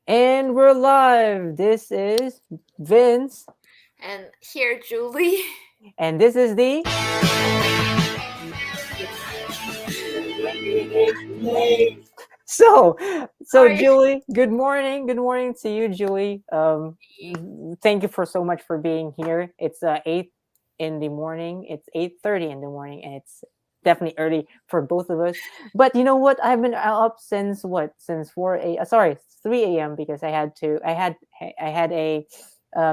And we're live. This is Vince, And here, Julie. and this is the. So, so Sorry. Julie, good morning. Good morning to you, Julie. Thank you for so much for being here. It's 8 in the morning. It's 8:30 in the morning, and it's definitely early for both of us. But you know what? I've been up since what? Since 4 a. Sorry, 3 a.m. because I had a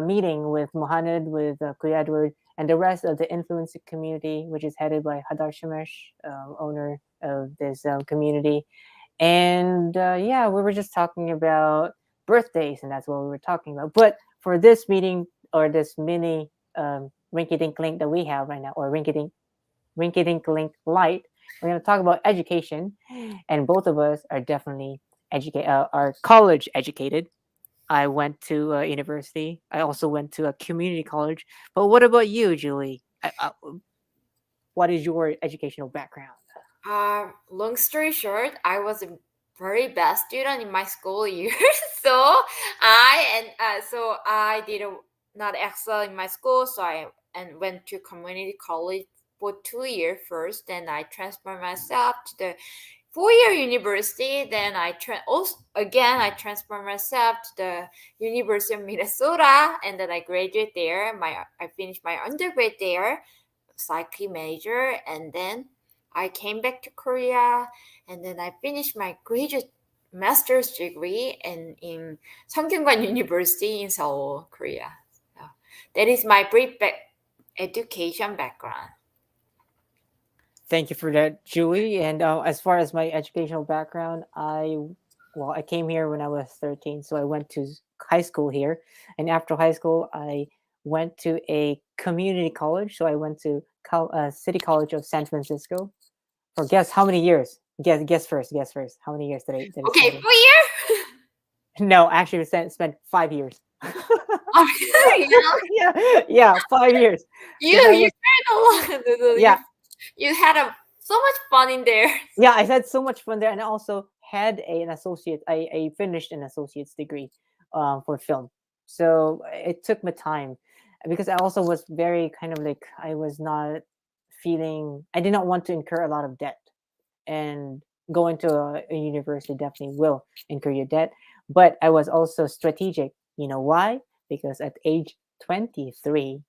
meeting with Mohamed, with Kuya and the rest of the influencer community, which is headed by Hadar Shemesh, owner of this community. And yeah, we were just talking about birthdays, and that's what we were talking about. But for this meeting or this mini Rinky Dink link that we have right now, or Rinky Dink link Lite, we're going to talk about education, and both of us are definitely are college educated. I went to university. I also went to a community college. But what about you, Julie? What is your educational background? Long story short, I was a very bad student in my school years. So I did not excel in my school. So I and went to community college for 2 years first. Then I transferred myself to the 4 year university. Then I transferred myself to the University of Minnesota, and then I graduated there. I finished my undergrad there, psyche major, and then I came back to Korea, and then I finished my graduate master's degree in Sungkyunkwan University in Seoul, Korea. So that is my brief education background. Thank you for that, Julie. And as far as my educational background, I came here when I was 13, so I went to high school here, and after high school, I went to a community college. So I went to City College of San Francisco. For guess how many years? Guess first. Guess first. How many years did I Okay, spend in? 4 years. No, actually, I spent 5 years. Oh, yeah, Yeah, 5 years. Because I you was tried a lot. yeah You had so much fun in there. yeah, I had so much fun there, and I also had an associate. I finished an associate's degree for film, so it took me time because I also was very kind of like I was not feeling. I did not want to incur a lot of debt, and going to a university definitely will incur your debt. But I was also strategic. You know why? Because at age 23,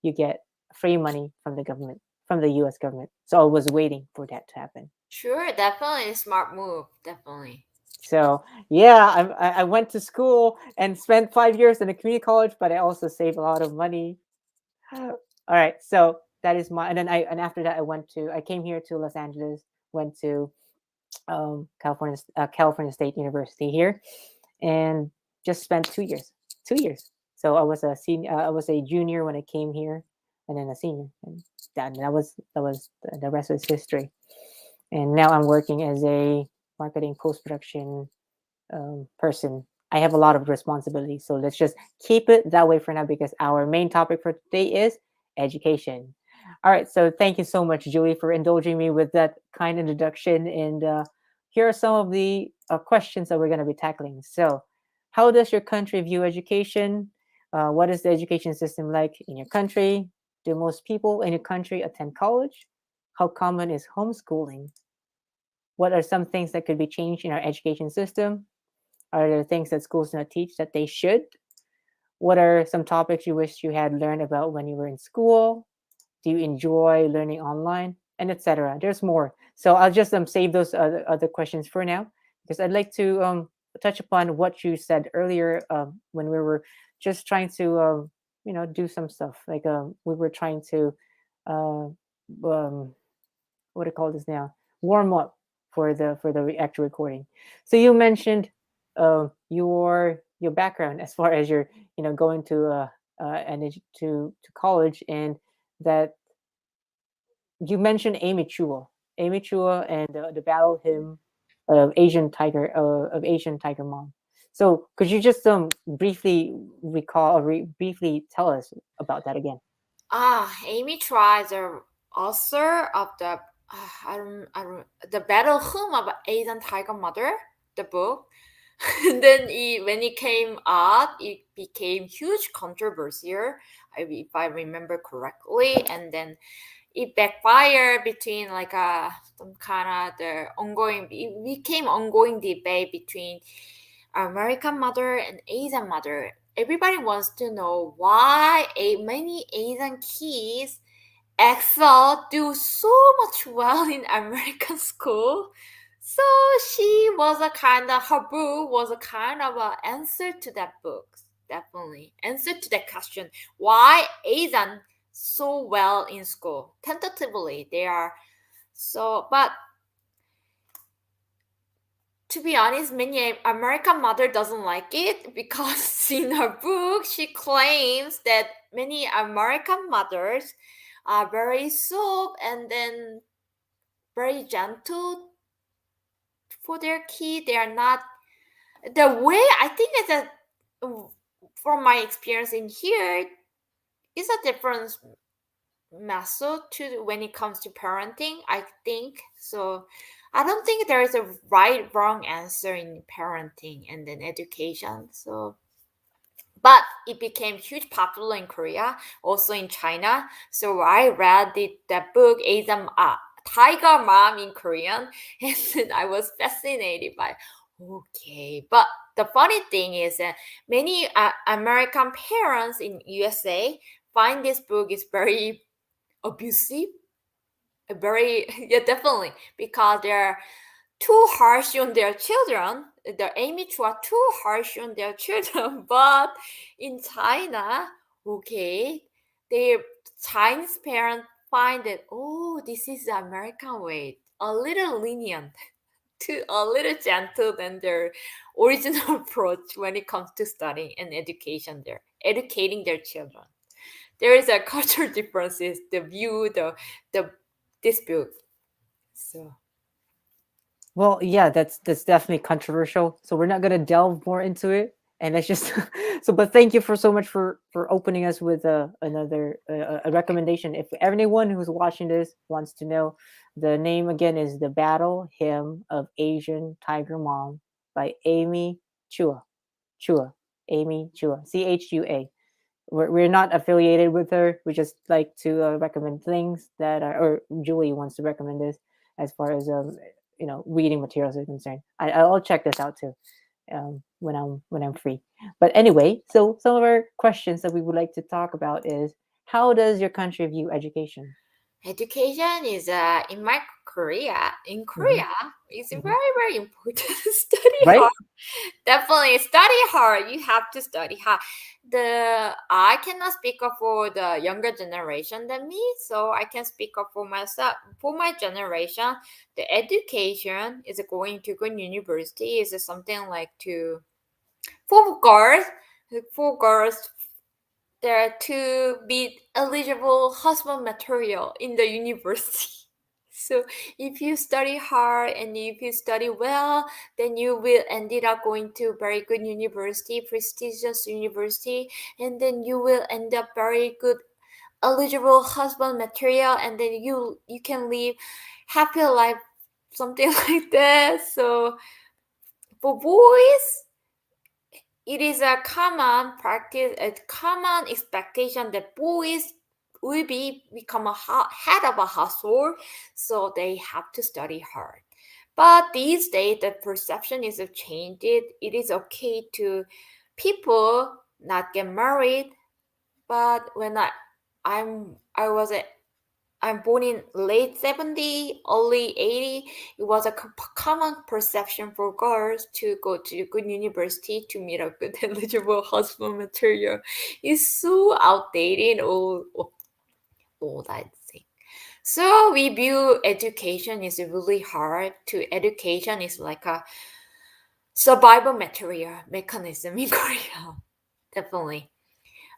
you get free money from the government, from the U.S. government. So I was waiting for that to happen. Sure, definitely a smart move. Definitely. So yeah, I went to school and spent 5 years in a community college, but I also saved a lot of money. All right, so that is my and after that I came here to Los Angeles, went to California State University here, and just spent 2 years. 2 years. So I was a senior. I was a junior when I came here, and then a senior, and that was the rest is history. And now I'm working as a marketing post production person. I have a lot of responsibilities, so let's just keep it that way for now because our main topic for today is education. All right, so thank you so much, Julie, for indulging me with that kind introduction. And here are some of the questions that we're going to be tackling. So, how does your country view education? What is the education system like in your country? Do most people in your country attend college? How common is homeschooling? What are some things that could be changed in our education system? Are there things that schools not teach that they should? What are some topics you wish you had learned about when you were in school? Do you enjoy learning online? And etc. There's more. So I'll just save those other questions for now because I'd like to touch upon what you said earlier when we were just trying to do some stuff like we were trying to uh, um, what do you call this now, warm up for the actual recording. So you mentioned your background as far as your going to to college, and that you mentioned Amy Chua and the battle hymn of Asian Tiger Mom. So could you just briefly recall or briefly tell us about that again? Amy tries the author of the Battle Hymn of Asian Tiger Mother, the book. And then when it came up, it became huge controversy, if I remember correctly. And then it backfired between like some kind of the ongoing. It became ongoing debate between American mother and Asian mother. Everybody wants to know why many Asian kids excel, do so much well in American school. So she was a kind of her book was a kind of an answer to that book. Definitely answer to that question: why Asian so well in school? Tentatively, they are so, but to be honest, many American mother doesn't like it because in her book she claims that many American mothers are very soft and then very gentle for their kid. They are not the way I think it's a from my experience in here is a different method to when it comes to parenting. I think so. I don't think there is a right wrong answer in parenting and then education. So but it became huge popular in Korea, also in China. So I read that book, Asian Tiger Mom in Korean, and then I was fascinated by. Okay, but the funny thing is that many American parents in USA find this book is very abusive, very yeah, definitely because they're too harsh on their children. The image are too harsh on their children. But in China, okay, their Chinese parents find that oh, this is the American way, a little lenient, to a little gentle than their original approach when it comes to studying and education. There, educating their children. There is a cultural differences. The view, the this book. So. Well, yeah, that's definitely controversial. So we're not gonna delve more into it, and let's just so. But thank you for so much for opening us with another a recommendation. If anyone who's watching this wants to know, the name again is "The Battle Hymn of Asian Tiger Mom" by Amy Chua. Chua, Amy Chua, Chua. We're not affiliated with her. We just like to recommend things that are, or Julie wants to recommend this as far as reading materials are concerned. I'll check this out too when I'm free. But anyway, so some of our questions that we would like to talk about is how does your country view education? Education is in my Korea. In Hmm. Korea, it's Hmm. very important to study Right? hard. Definitely study hard. You have to study hard. The I cannot speak up for the younger generation than me, so I can speak up for myself. For my generation, the education is going to good university is something like to for girls. For girls, there to be eligible husband material in the university. So if you study hard and if you study well, then you will ended up going to very good university, prestigious university, and then you will end up very good eligible husband material, and then you can live happy life, something like that. So for boys, it is a common practice, a common expectation that boys will become a head of a household, so they have to study hard. But these days, the perception is changed. It is okay to people not get married. But when I was a I'm born in late 70, early 80. It was a common perception for girls to go to a good university to meet a good eligible husband material. It's so outdated, old, I think. So we view education is really hard. To education is like a survival material mechanism in Korea. Definitely.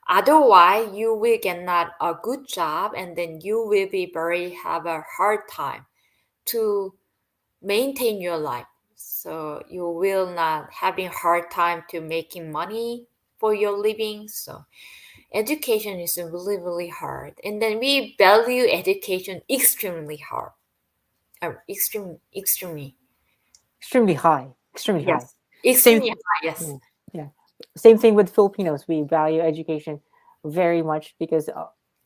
Otherwise, you will get not a good job, and then you will be very have a hard time to maintain your life. So you will not having hard time to making money for your living. So education is really hard, and then we value education extremely hard, extremely. Extremely high. Extremely high. Yes. Same. extremely high. Yes. Yeah, yeah. Same thing with Filipinos. We value education very much because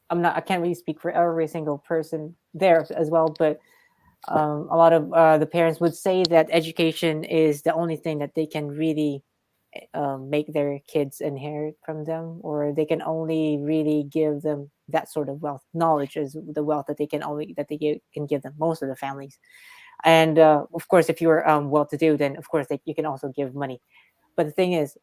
I can't really speak for every single person there as well, but a lot of the parents would say that education is the only thing that they can really make their kids inherit from them, or they can only really give them that sort of wealth. Knowledge is the wealth that can give them, most of the families. And of course, if you're well-to-do, then of course you can also give money. But the thing is,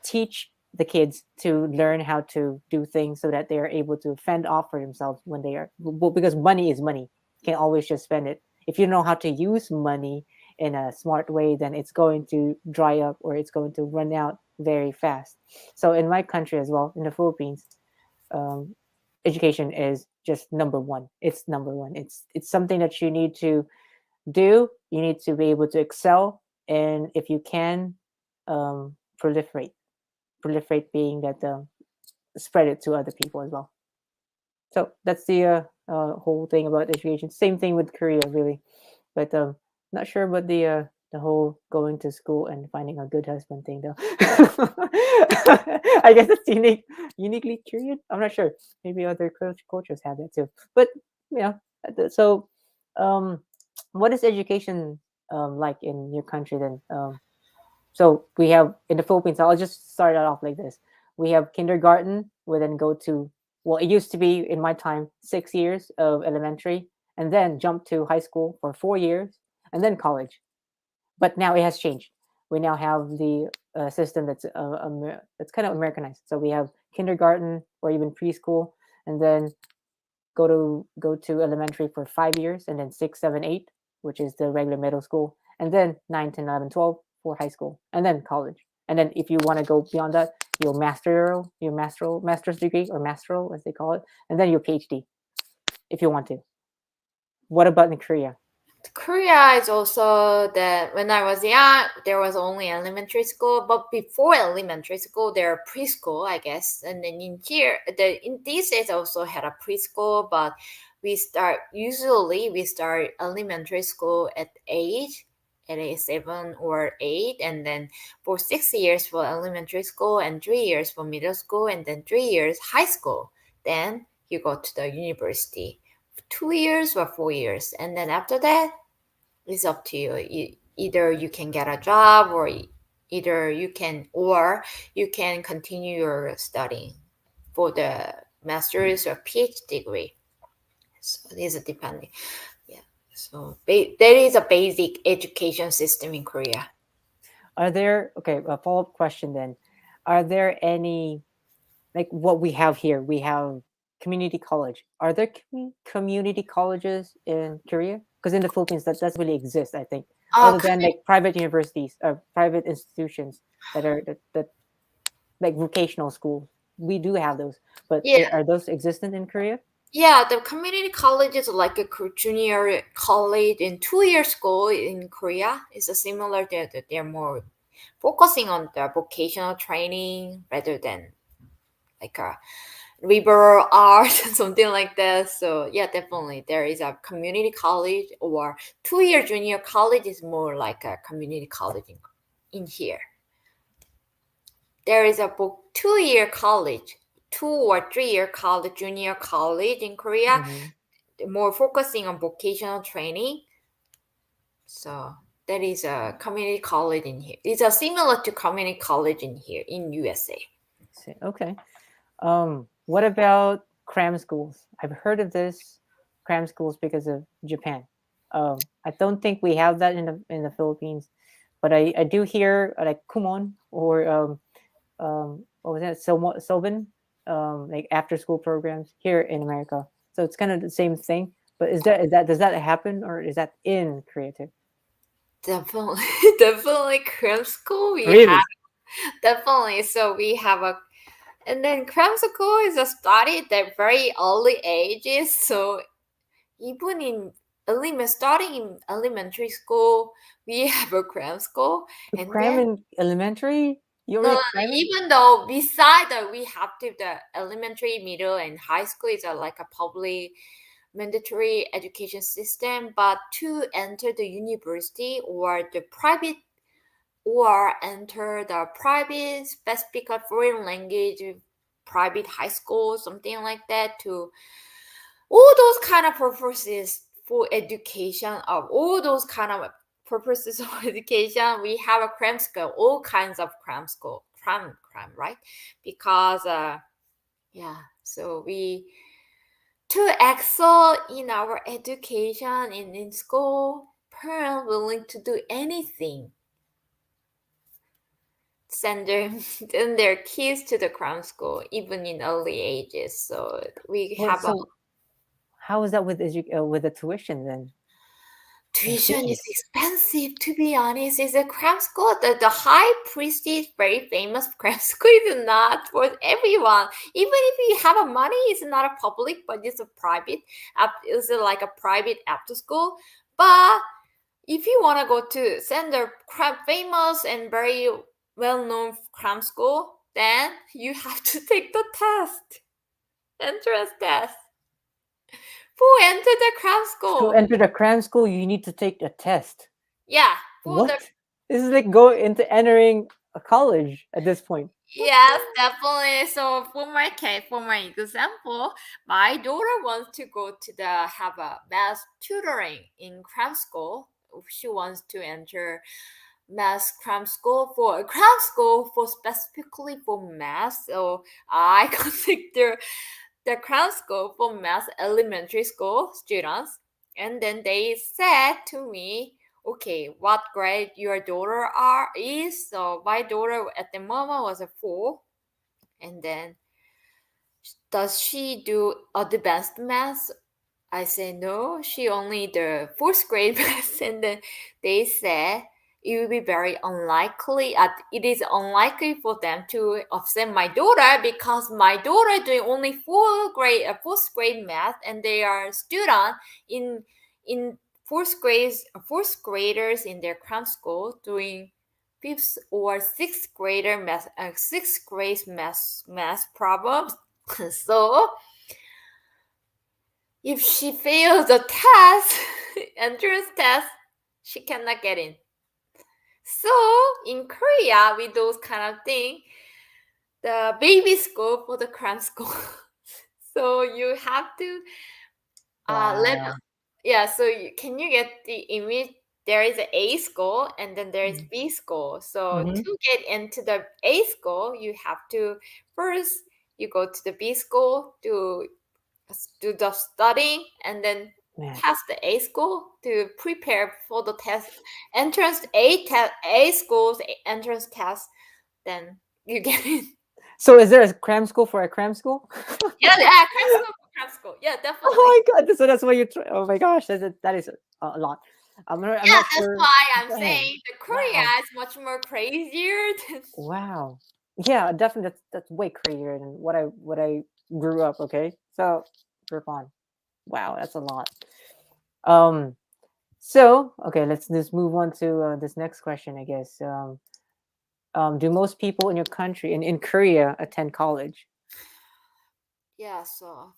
teach the kids to learn how to do things so that they are able to fend off for themselves when they are, well, because money is money. You can't always just spend it. If you know how to use money in a smart way, then it's going to dry up or it's going to run out very fast. So in my country as well, in the Philippines, um, education is just number one. It's number one. It's something that you need to do. You need to be able to excel, and if you can, proliferate. Proliferate being that spread it to other people as well. So that's the whole thing about education. Same thing with Korea, really. But not sure about the whole going to school and finding a good husband thing, though. I guess it's uniquely Korean. I'm not sure. Maybe other cultures have that too. But yeah. So, um, what is education like in your country then? So we have in the Philippines. I'll just start it off like this. We have kindergarten. We then go to, well, it used to be in my time 6 years of elementary, and then jump to high school for 4 years, and then college. But now it has changed. We now have the system that's kind of Americanized. So we have kindergarten or even preschool, and then go to elementary for 5 years, and then 6, 7, 8, which is the regular middle school, and then 9, 10, 11, 12 for high school, and then college. And then if you want to go beyond that, master's degree, or masteral as they call it, and then your PhD if you want to. What about in Korea? Korea is also that when I was young, there was only elementary school, but before elementary school, there are preschool, I guess. And then in here, in these days also had a preschool, but we start elementary school at age 7 or 8, and then for 6 years for elementary school, and 3 years for middle school, and then 3 years high school. Then you go to the university. 2 years or 4 years, and then after that it's up to you. Either you can get a job, or you can continue your studying for the master's or PhD degree. So this is depending. Yeah. So there is a basic education system in Korea. Are there, okay, a follow-up question then? Are there any, like what we have here? We have community college. Are there community colleges in Korea? Because in the Philippines, that doesn't really exist, I think, other than like private universities or private institutions that like vocational schools. We do have those, but Yeah. are those existent in Korea? Yeah, the community college is like a junior college in 2 year school in Korea. It's a similar that they're more focusing on the vocational training rather than like a liberal art, something like that. So yeah, definitely there is a community college, or 2 year junior college is more like a community college in here. There is a 2 year college, 2 or 3 year college, junior college in Korea, more focusing on vocational training. So that is a community college in here. It's a similar to community college in here in USA. Okay. What about cram schools? I've heard of this cram schools because of Japan. I don't think we have that in the Philippines, but I do hear like kumon or what was that, Sobin, like after school programs here in America. So it's kind of the same thing. But does that happen, or is that in Korea too? Definitely, definitely cram school. We have Really? definitely. So we have and then cram school is a study at very early ages. So even starting in elementary school, we have a cram school, You and cram then in elementary? You no, already cramming? even though beside that we have to the elementary, middle, and high school is like a public mandatory education system, but to enter the university or the private or enter the private specific foreign language private high school, something like that, to all those kind of purposes for education, of all those kind of purposes of education. We have a cram school, all kinds of cram school, cram, right? Because so we to excel in our education and in school, parents willing to do anything, send their kids to the cram school even in early ages. So we Well, have a so how is that with with the tuition then and tuition is fees? expensive, to be honest. It's a cram school. The high prestige, very famous cram school is not for everyone. Even if you have a money, it's not a public, but it's a private. It's like a private after school. But if you want to go to send a famous and very well-known cram school, then you have to take the test, entrance test, who enter the cram To school. enter the cram school, you need to take a test. Yeah, for the What? This is like go into entering a college at this point. yes, definitely. So for my case, for my example, my daughter wants to go to have a math tutoring in cram school. She wants to enter math cram school for a cram school for specifically for math. So I consider the cram school for math elementary school students, and then they said to me, okay, what grade your daughter is. So my daughter at the moment was a 4, and then does she do advanced math? I say no, she only the 4th grade math. And then they said it will be very unlikely. It is unlikely for them to offset my daughter, because my daughter doing only 4th grade math, and they are student in 4th graders in their cram school doing 5th or 6th grade math problems. So if she fails the test, entrance test, she cannot get in. So in Korea, with those kind of thing, the baby school for the cram school. So you have to let Wow. so can you get the image? There is an A school and then there is B school. So Mm-hmm. to get into the A school, you have to first you go to the B school to do the studying, and then Man. pass the A school to prepare for the test entrance A school's entrance test. Then you get in. So is there a cram school for a cram school? Yeah, cram school. Yeah, definitely. Oh my god! So that's why you. Oh my gosh, that is a lot. I'm Yeah, not that's sure. why I'm Dang. saying the Korea Wow. is much more crazier than Wow. Yeah, definitely. That's way crazier than what I grew up. Okay, so for fun. Wow, that's a lot. Um. So okay, let's just move on to this next question. I guess. Do most people in your country in Korea attend college? yeah. So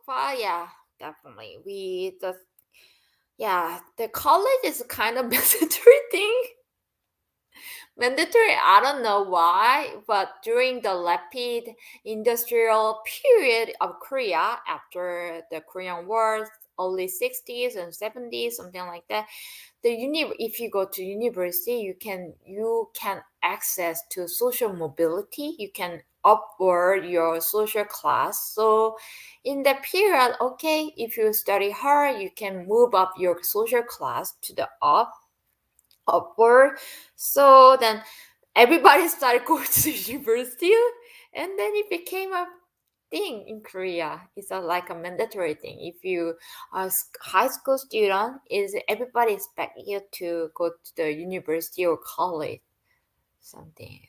far, yeah, definitely. The college is kind of mandatory thing. Mandatory, I don't know why, but during the rapid industrial period of Korea after the Korean War, early 60s and 70s, something like that, if you go to university, you can access to social mobility. You can upward your social class. So in that period, okay, if you study hard, you can move up your social class to the upward. So then everybody started going to university, and then it became a thing in Korea. It's like a mandatory thing. If you are a high school student, is everybody expect you to go to the university or college, something.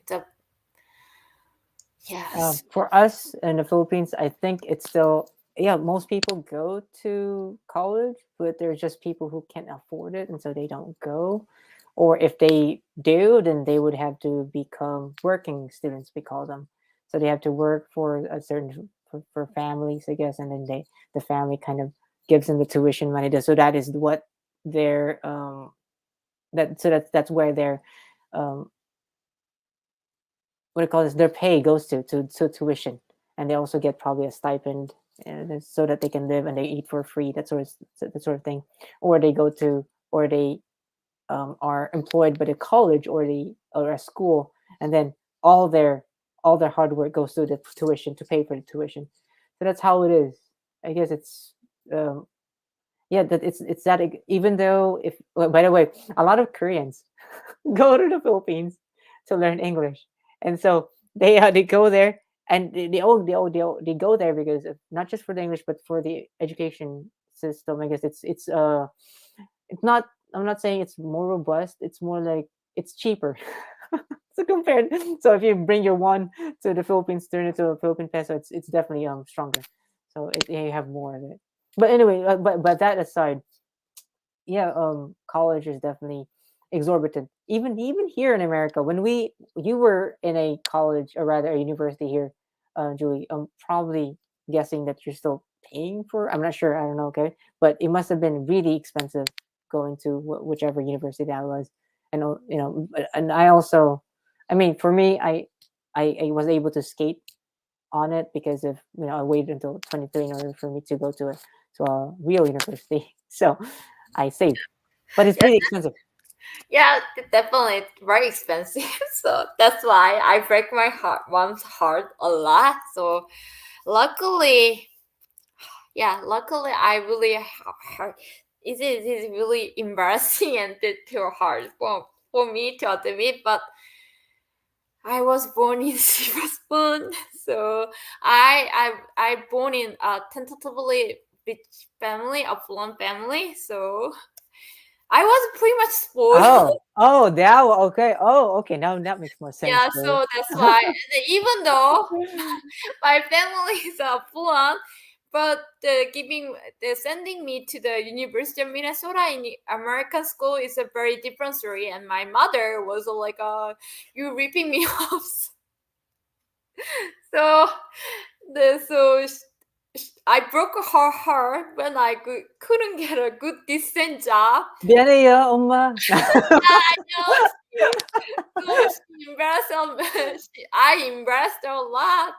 Yes. For us in the Philippines, I think it's still, yeah, most people go to college, but there's just people who can't afford it, and so they don't go. Or if they do, then they would have to become working students, we call them. So they have to work for a certain for families, I guess, and then the family kind of gives them the tuition money. So that is what their that's where their um what do you call this? Their pay goes to tuition, and they also get probably a stipend, so that they can live and they eat for free. That sort of thing, or they go to or they are employed by the college or a school, and then all their all their hard work goes to the tuition to pay for the tuition. So that's how it is. I guess it's um, yeah, that it's that even though if by the way, a lot of Koreans go to the Philippines to learn English, and so they go there and they go there because of, not just for the English but for the education system. I guess it's not. I'm not saying it's more robust. It's more like it's cheaper. So compared, so if you bring your one to the Philippines, turn it to a Philippine peso, it's definitely stronger. So you have more of it. But anyway, but that aside, yeah, college is definitely exorbitant. Even here in America, when we you were in a college or rather a university here, Julie, I'm probably guessing that you're still paying for. I'm not sure. I don't know. Okay, but it must have been really expensive going to whichever university that was, and and I also, I mean, for me, I was able to skate on it because of I waited until 23 in order for me to go to a real university. So I saved, but it's Yeah, really expensive. yeah, definitely it's very expensive. So that's why I break my heart, mom's heart a lot. So luckily, yeah, luckily I really hard. It is really embarrassing and too hard for me to admit, but I was born in silver spoon, so I born in a tentatively rich family, affluent family. So I was pretty much spoiled. Oh, that okay. Oh, okay. Now that makes more sense, Yeah, Julie. so that's why even though my family is affluent, but the sending me to the University of Minnesota in the American school is a very different story. And my mother was like, "You ripping me off." So I broke her heart when I couldn't get a good decent job. Bianaya, Oma. I know so she embarrassed I embarrassed her a lot.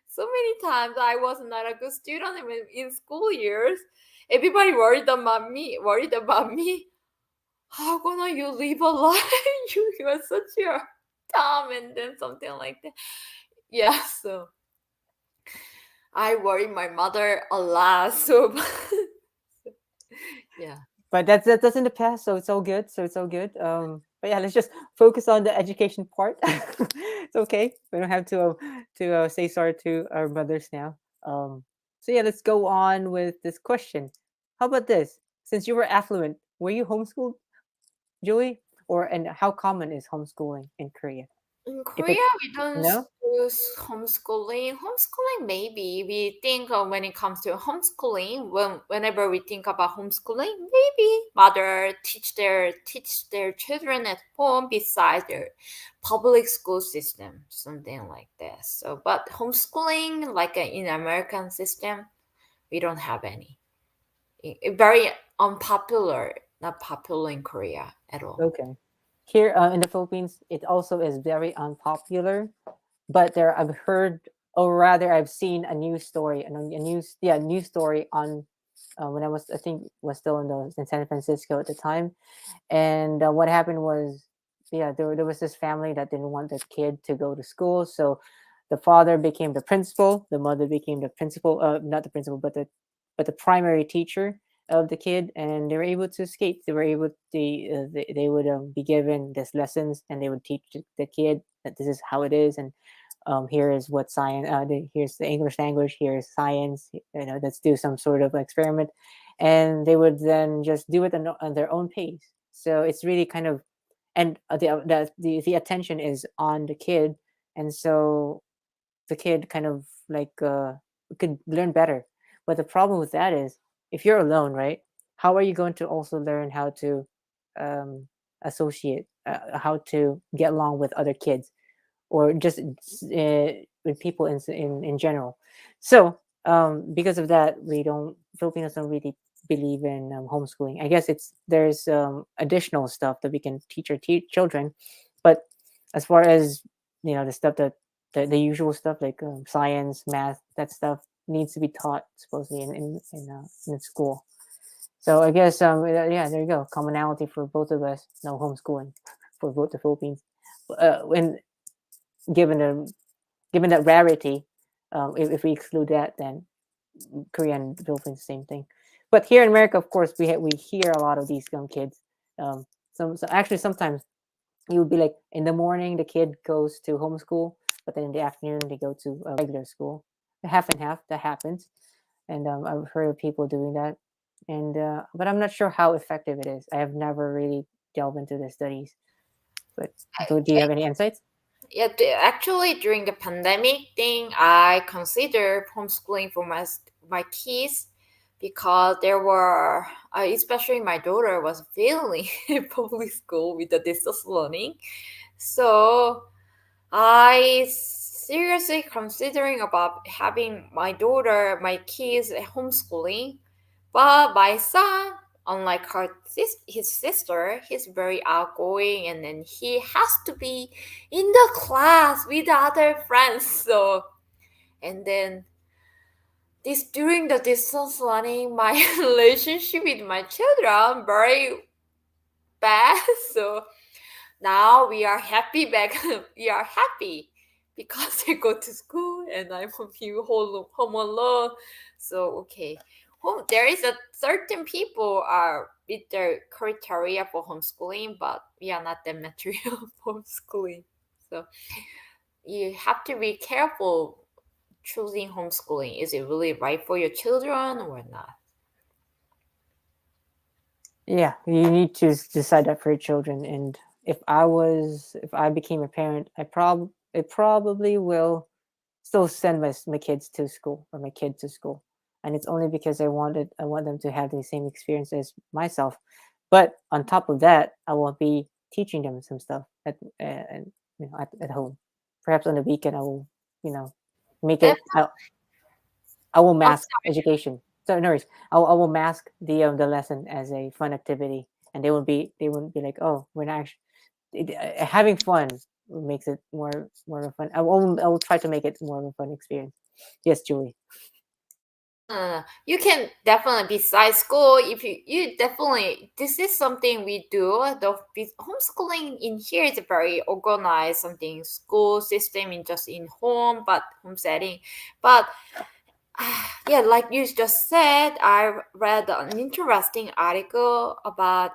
So many times I was not a good student even in school years. Everybody worried about me. How gonna you live a life? You are such a dumb and then something like that. Yeah, so I worry my mother a lot. So yeah. But that's in the past, so it's all good. So it's all good. But yeah, let's just focus on the education part. It's okay. We don't have to say sorry to our mothers now. So yeah, let's go on with this question. How about this? Since you were affluent, were you homeschooled, Julie? Or and how common is homeschooling in Korea? In If it Korea, we don't no, use homeschooling. Homeschooling, maybe we think when it comes to homeschooling, whenever we think about homeschooling, maybe mother teach their children at home besides their public school system, something like this. So, but homeschooling, like in American system, we don't have any. Very unpopular, not popular in Korea at all. okay. Here in the Philippines, it also is very unpopular. But there, I've heard, or rather, I've seen a news story, and a news, yeah, news story on when I think, was still in San Francisco at the time, and what happened was, yeah, there was this family that didn't want the kid to go to school, so the father became the principal, the mother became the principal, not the principal, but the primary teacher of the kid, and they were able to escape. They were able they would be given this lessons, and they would teach the kid that this is how it is, and here is what science here's the English language, here's science, let's do some sort of experiment, and they would then just do it on their own pace. So it's really kind of, and the attention is on the kid, and so the kid kind of like could learn better. But the problem with that is, if you're alone, right, how are you going to also learn how to um, associate, how to get along with other kids, or just with people in general? So because of that, we don't Filipinos don't really believe in homeschooling. I guess there's additional stuff that we can teach our children, but as far as the stuff that the usual stuff like science, math, that stuff needs to be taught supposedly in school. So I guess yeah, there you go, commonality for both of us, no homeschooling for both the Philippines. When given the given that rarity, if we exclude that, then Korea and the Philippines, same thing. But here in America, of course, we hear a lot of these young kids. So actually sometimes you would be like in the morning the kid goes to homeschool, but then in the afternoon they go to a regular school. Half and half that happens, and I've heard of people doing that. And but I'm not sure how effective it is. I have never really delved into the studies. But do you have any insights? Yeah, actually, during the pandemic thing, I considered homeschooling for my kids because there were, especially my daughter was failing in public school with the distance learning. So I seriously considering about having my daughter, my kids homeschooling, but my son, unlike his sister, he's very outgoing, and then he has to be in the class with the other friends. So, and then this during the distance learning, my relationship with my children very bad. So now we are happy back. We are happy because they go to school and I'm home alone. So okay, there is a certain people are with their criteria for homeschooling, but we are not the material for homeschooling. So you have to be careful choosing homeschooling. Is it really right for your children or not? Yeah, you need to decide that for your children. And if I became a parent, I probably will still send my kids to school or my kid to school, and it's only because I want them to have the same experience as myself. But on top of that, I will be teaching them some stuff and at home. Perhaps on the weekend, I will you know make Def- it. I will I'm mask education. So no worries. I will mask the lesson as a fun activity, and they wouldn't be like, oh, we're not actually having fun makes it more of a fun. I will try to make it more of a fun experience. Yes, Julie. You can definitely besides school if you definitely this is something we do homeschooling in here is very organized something school system in just in home but home setting but yeah like you just said I read an interesting article about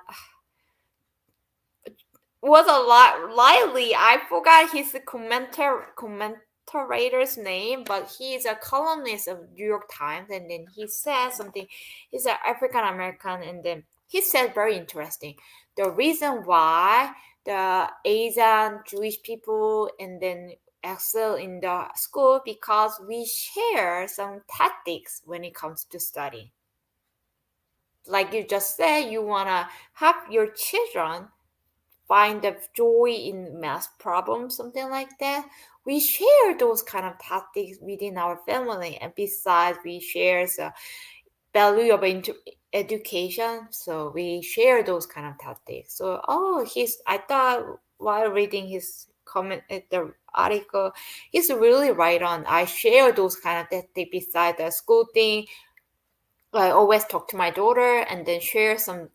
was a lot lively. I forgot his commentator's name, but he's a columnist of New York Times, and then he said something. He's an African American, and then he said very interesting. The reason why the Asian Jewish people and then excel in the school because we share some tactics when it comes to study. Like you just said, you wanna have your children find the joy in math problems, something like that. We share those kind of tactics within our family, and besides, we share the value of education. So we share those kind of tactics. So he's. I thought while reading his comment at the article, he's really right on. I share those kind of tactics beside the school thing. I always talk to my daughter and then share some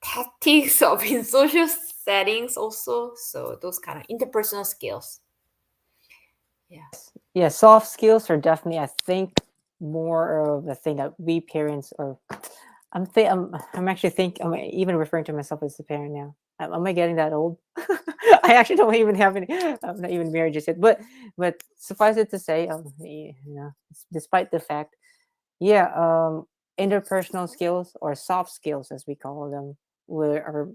tactics of in social settings also. So those kind of interpersonal skills. Yeah. Yeah, soft skills are definitely, I think, more of the thing that we parents are. I'm actually I'm even referring to myself as a parent now. Am I getting that old? I actually don't even have any. I'm not even married just yet. But suffice it to say, despite the fact, yeah, interpersonal skills or soft skills as we call them, are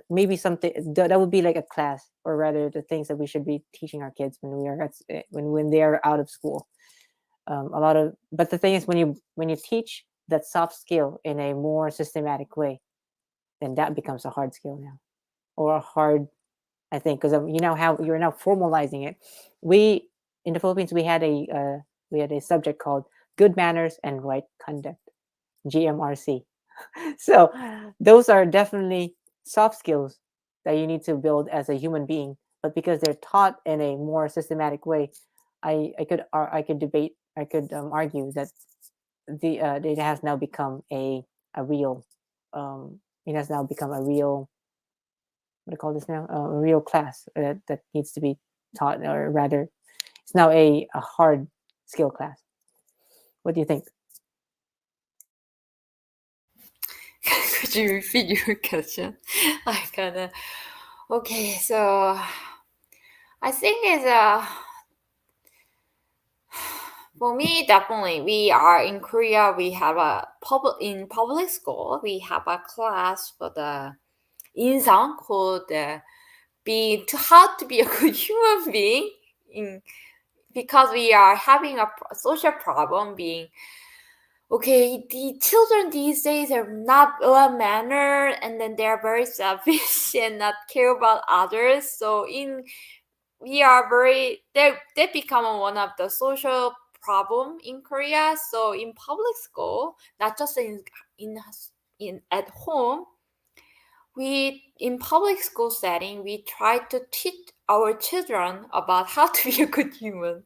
maybe something that would be like a class, or rather the things that we should be teaching our kids when we are when they are out of school. A lot of But the thing is, when you teach that soft skill in a more systematic way, then that becomes a hard skill now, or a hard, I think, because you now have you're now formalizing it. We In the Philippines, we had a subject called good manners and right conduct, GMRC. So those are definitely soft skills that you need to build as a human being. but because they're taught in a more systematic way, I could debate, I could argue that it has now become a real it has now become a real, what do you call this now, a real class that needs to be taught, or rather, it's now a hard skill class. What do you think? Could you repeat your question? I kinda okay. So I think it's for me definitely we are in Korea. We have a public school. We have a class for the 인성 called being to how to be a good human being in because we are having a social problem being okay, the children these days are not well mannered and then they're very selfish and not care about others. So in we are very they become one of the social problem in Korea. So in public school, not just in in at home, we in public school setting we try to teach our children about how to be a good human.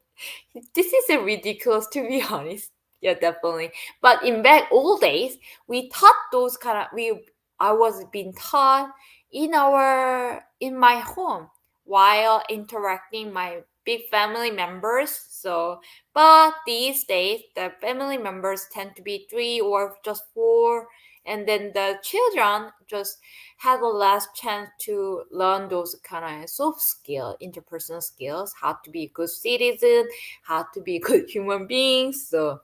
This is a ridiculous to be honest. Yeah, definitely. But in back old days, we taught those kind of we I was being taught in my home while interacting my big family members. So but these days the family members tend to be three or just four, and then the children just have a last chance to learn those kind of soft skill, interpersonal skills, how to be a good citizen, how to be a good human being. So,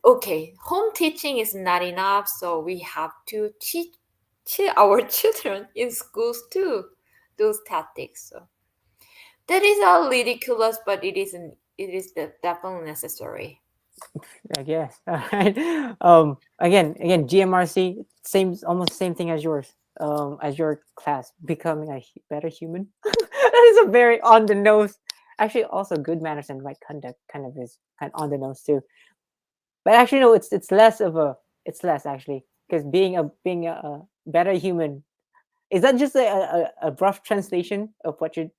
okay, home teaching is not enough, so we have to teach our children in schools too, those tactics. So that is all ridiculous, but it isn't. It is definitely necessary. I guess. All right. Again, GMRC, same, almost same thing as yours. As your class, becoming a better human. That is a very on the nose. Actually, also good manners and right conduct kind of is kind of on the nose too. But actually, no, it's less of a, it's less actually, because being a better human, is that just a rough translation of what you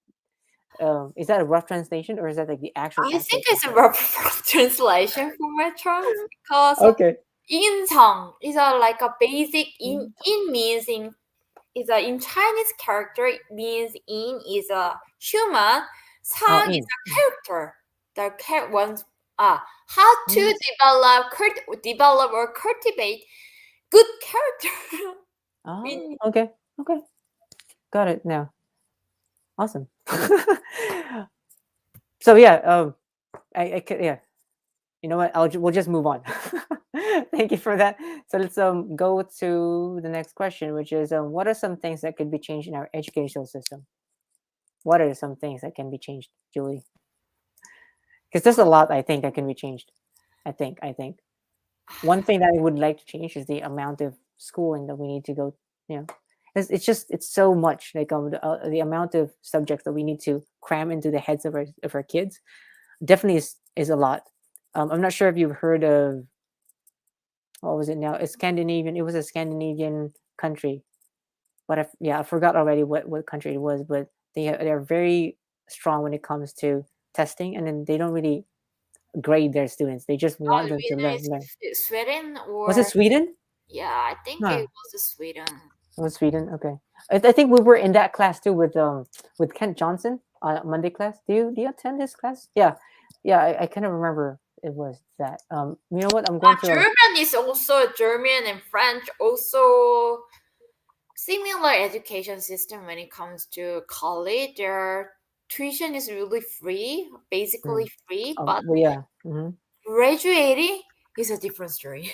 is that a rough translation, or is that like the I actual think it's a rough translation for my terms because Okay. 인성 is a like a basic Mm. in means is a in Chinese character it means in is a human, Oh, 상 is in. a character. The one's how to Mm. develop or cultivate good character. Oh, okay. Okay. Got it now. Awesome. So yeah, I could, yeah. You know what? We'll just move on. Thank you for that. So let's go to the next question, which is what are some things that could be changed in our educational system? What are some things that can be changed, Julie? Because there's a lot I think that can be changed. I think one thing that I would like to change is the amount of schooling that we need to go. You know, it's just it's so much like the amount of subjects that we need to cram into the heads of our kids definitely is a lot. I'm not sure if you've heard of, what was it now? A Scandinavian. It was a Scandinavian country, but I forgot already what country it was. But they're very strong when it comes to testing, and then they don't really grade their students. They just want them to Either learn. it's Sweden Was it or Sweden? yeah, I think Huh. it was Sweden. It was Sweden. Okay. I think we were in that class too with Kent Johnson on Monday class. Do you attend this class? Yeah, yeah. I kind of remember it was that. You know what? I'm going to. German is also German and French also similar education system when it comes to college. Their tuition is really free, basically free, but Well, yeah. graduating is a different story.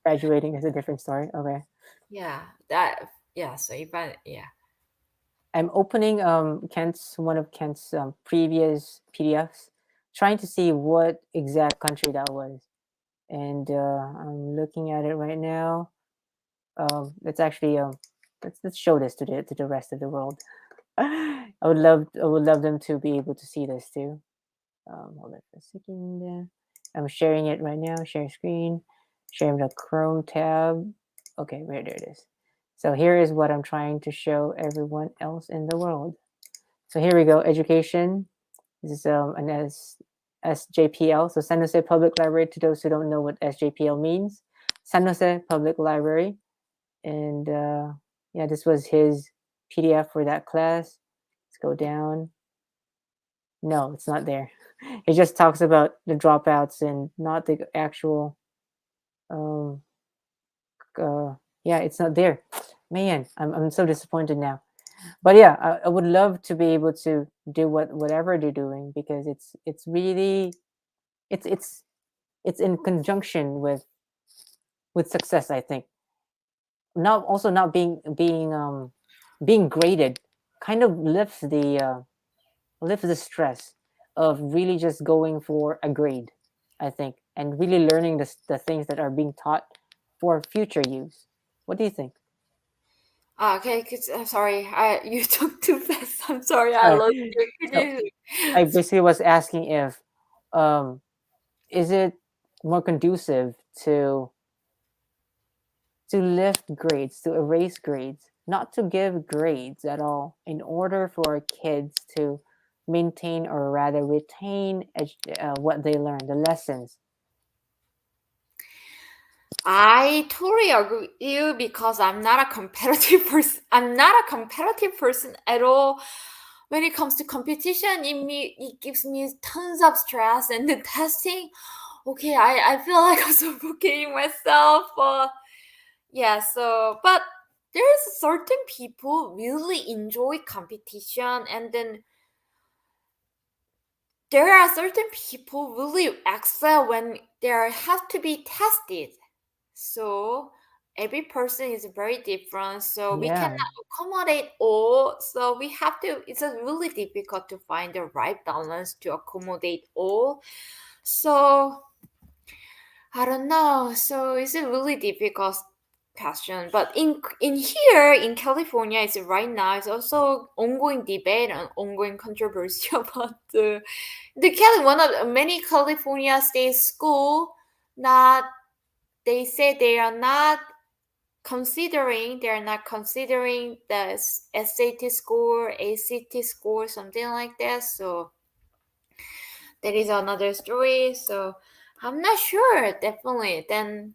Graduating is a different story. Okay. Yeah, that yeah. So if I yeah, I'm opening one of Kent's previous PDFs, trying to see what exact country that was, and I'm looking at it right now. Let's actually let's show this to the rest of the world. I would love them to be able to see this too. Hold on for a second. I'm sharing it right now. Share screen. Sharing the Chrome tab. Okay, there it is. So here is what I'm trying to show everyone else in the world. So here we go. Education. This is an SJPL. So San Jose Public Library. To those who don't know what SJPL means, San Jose Public Library. And yeah, this was his PDF for that class. Let's go down. No, it's not there. It just talks about the dropouts and not the actual. Um, yeah, it's not there. Man, I'm so disappointed now. But yeah, I would love to be able to do whatever they're doing, because it's really it's it's it's in conjunction with success, I think. Not also not being graded kind of lifts the stress of really just going for a grade, I think, and really learning the things that are being taught for future use. What do you think? Okay, sorry, you talk too fast. I'm sorry, I Sorry. lost you. Could So you? I basically was asking if um, is it more conducive to lift grades, to erase grades, not to give grades at all, in order for kids to maintain, or rather retain, what they learn, the lessons. I totally agree with you because I'm not a competitive person. I'm not a competitive person at all. When it comes to competition, it gives me tons of stress, and the testing. Okay, I feel like I'm suffocating myself. Yeah, so but there's certain people really enjoy competition, and then there are certain people really excel when they have to be tested. So every person is very different. So we Yeah. cannot accommodate all. So we have to. It's a really difficult to find the right balance to accommodate all. So I don't know. So it's a really difficult question. But in here in California, it's right now. It's also ongoing debate and ongoing controversy about one of many California state school. Not they say they are not considering the SAT score, ACT score, something like that. So that is another story. So I'm not sure. Definitely, then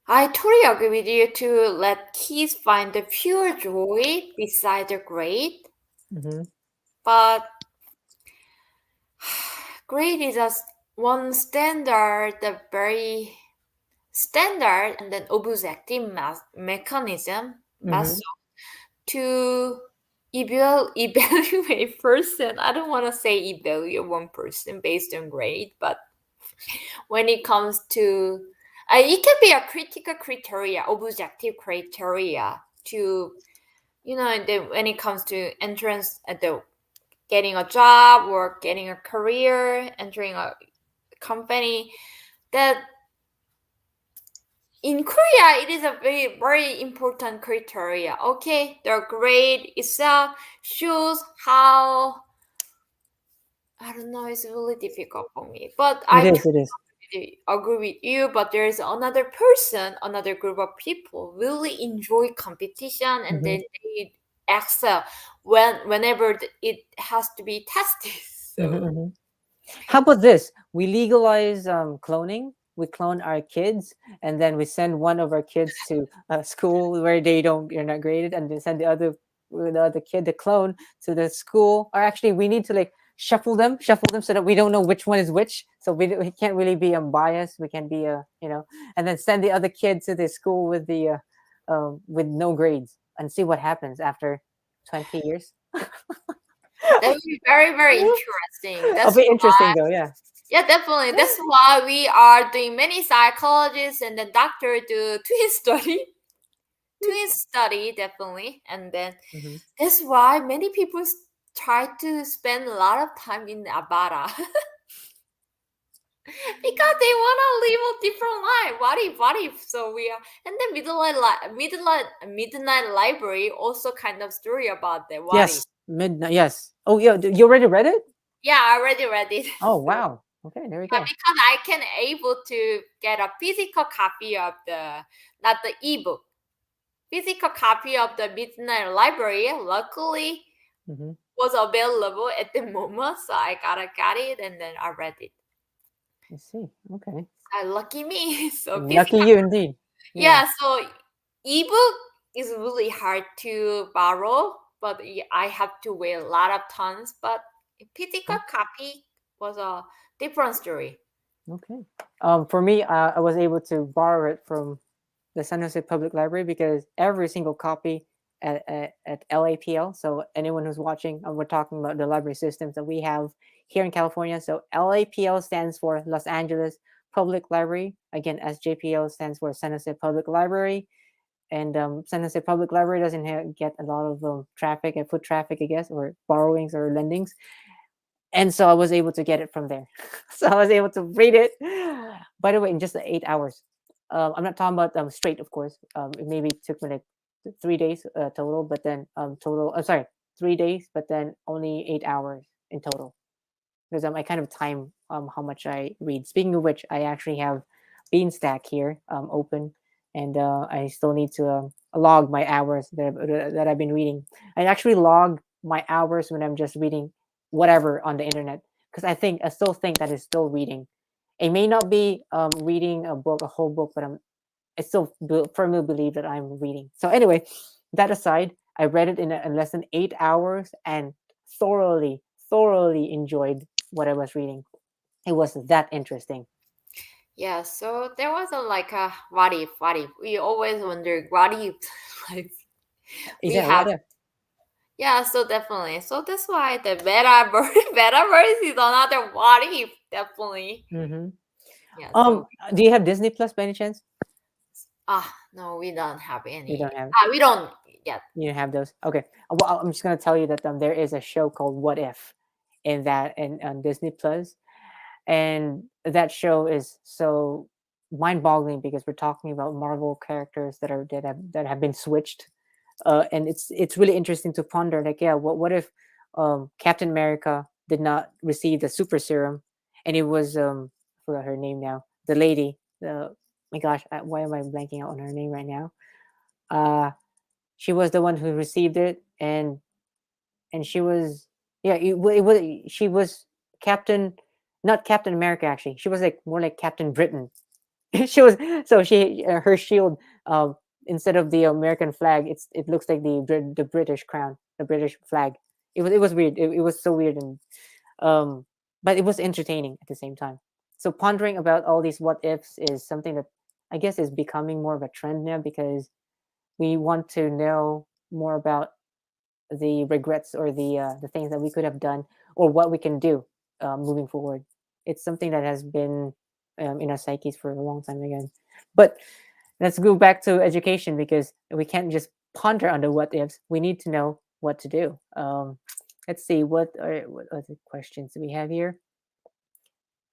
I totally agree with you to let kids find the pure joy beside the grade. Mm-hmm. But grade is just one standard, the very standard, and then objective mechanism Mm-hmm. method to evaluate person. I don't want to say evaluate one person based on grade, but when it comes to it can be a critical criteria, objective criteria to when it comes to entrance at the getting a job or getting a career, entering a company, that in Korea it is a very very important criteria. Okay, the grade itself shows how I don't know. It's really difficult for me, but It I is. It is. totally agree with you. But there's another person, another group of people really enjoy competition, and Mm-hmm. then they excel whenever it has to be tested. Mm-hmm. So Mm-hmm. How about this? We legalize cloning. We clone our kids, and then we send one of our kids to a school where you're not graded, and then send the other kid, the clone, to the school. Or actually, we need to like shuffle them, so that we don't know which one is which. So we can't really be biased. We can be and then send the other kid to the school with no grades, and see what happens after 20 years. that would be very very interesting. It'll That's be why, interesting though. Yeah. yeah, definitely. That's why we are doing many psychologists and the doctor do twin study definitely, and then Mm-hmm. that's why many people try to spend a lot of time in Abara because they want to live a different life. What if? So we are, and then midnight library also kind of story about that. What if? Yes, midnight. Yes. Oh, yeah. You already read it? Yeah, I already read it. Oh, So, wow. Okay, there we yeah, go. because I can able to get a physical copy of the not the ebook, physical copy of the midnight library. Luckily, Mm-hmm. was available at the moment, so I gotta got it and then I read it. I see. Okay. Lucky me. So Lucky physical, you indeed. Yeah. yeah. So ebook is really hard to borrow, but I have to wait a lot of times. But physical copy was a different story. Okay. For me, I was able to borrow it from the San Jose Public Library because every single copy at LAPL. So anyone who's watching, we're talking about the library systems that we have here in California. So LAPL stands for Los Angeles Public Library. Again, SJPL stands for San Jose Public Library. And San Jose Public Library doesn't get a lot of traffic and foot traffic, I guess, or borrowings or lendings. And so I was able to get it from there. So I was able to read it. By the way, in just 8 hours. I'm not talking about straight, of course. It maybe took me like 3 days total, but then total. I'm sorry, 3 days, but then only 8 hours in total because I kind of time how much I read. Speaking of which, I actually have Beanstack here open, and I still need to log my hours that I've been reading. I actually log my hours when I'm just reading whatever on the internet because I still think that is still reading. It may not be reading a book, a whole book, but I still firmly believe that I'm reading. So anyway, that aside, I read it in less than 8 hours and thoroughly, thoroughly enjoyed what I was reading. It was that interesting. Yeah, so there was a like a what if, what if. We always wonder what if like we Yeah, have, what if? yeah, so definitely. So that's why the metaverse metaverse is another what if, definitely. Mm-hmm. Yeah, so Do you have Disney Plus by any chance? no, we don't have You any. don't have. We don't yet. You don't have those. Okay. Well, I'm just gonna tell you that there is a show called What If, in that in on Disney Plus, and that show is so mind-boggling because we're talking about Marvel characters that have been switched, and it's really interesting to ponder. Like, yeah, what if Captain America did not receive the super serum, and it was I forgot her name now, the lady. The My gosh, why am I blanking out on her name right now? Uh, she was the one who received it, and she was yeah, it was she was Captain, not Captain America actually. She was like more like Captain Britain. She was so she her shield instead of the American flag, it looks like the British crown, the British flag. It was weird. It was so weird and um but it was entertaining at the same time. So pondering about all these what ifs is something that I guess is becoming more of a trend now because we want to know more about the regrets or the things that we could have done or what we can do moving forward. It's something that has been in our psyches for a long time again. But let's go back to education because we can't just ponder on the what ifs. We need to know what to do. Let's see what other questions do we have here.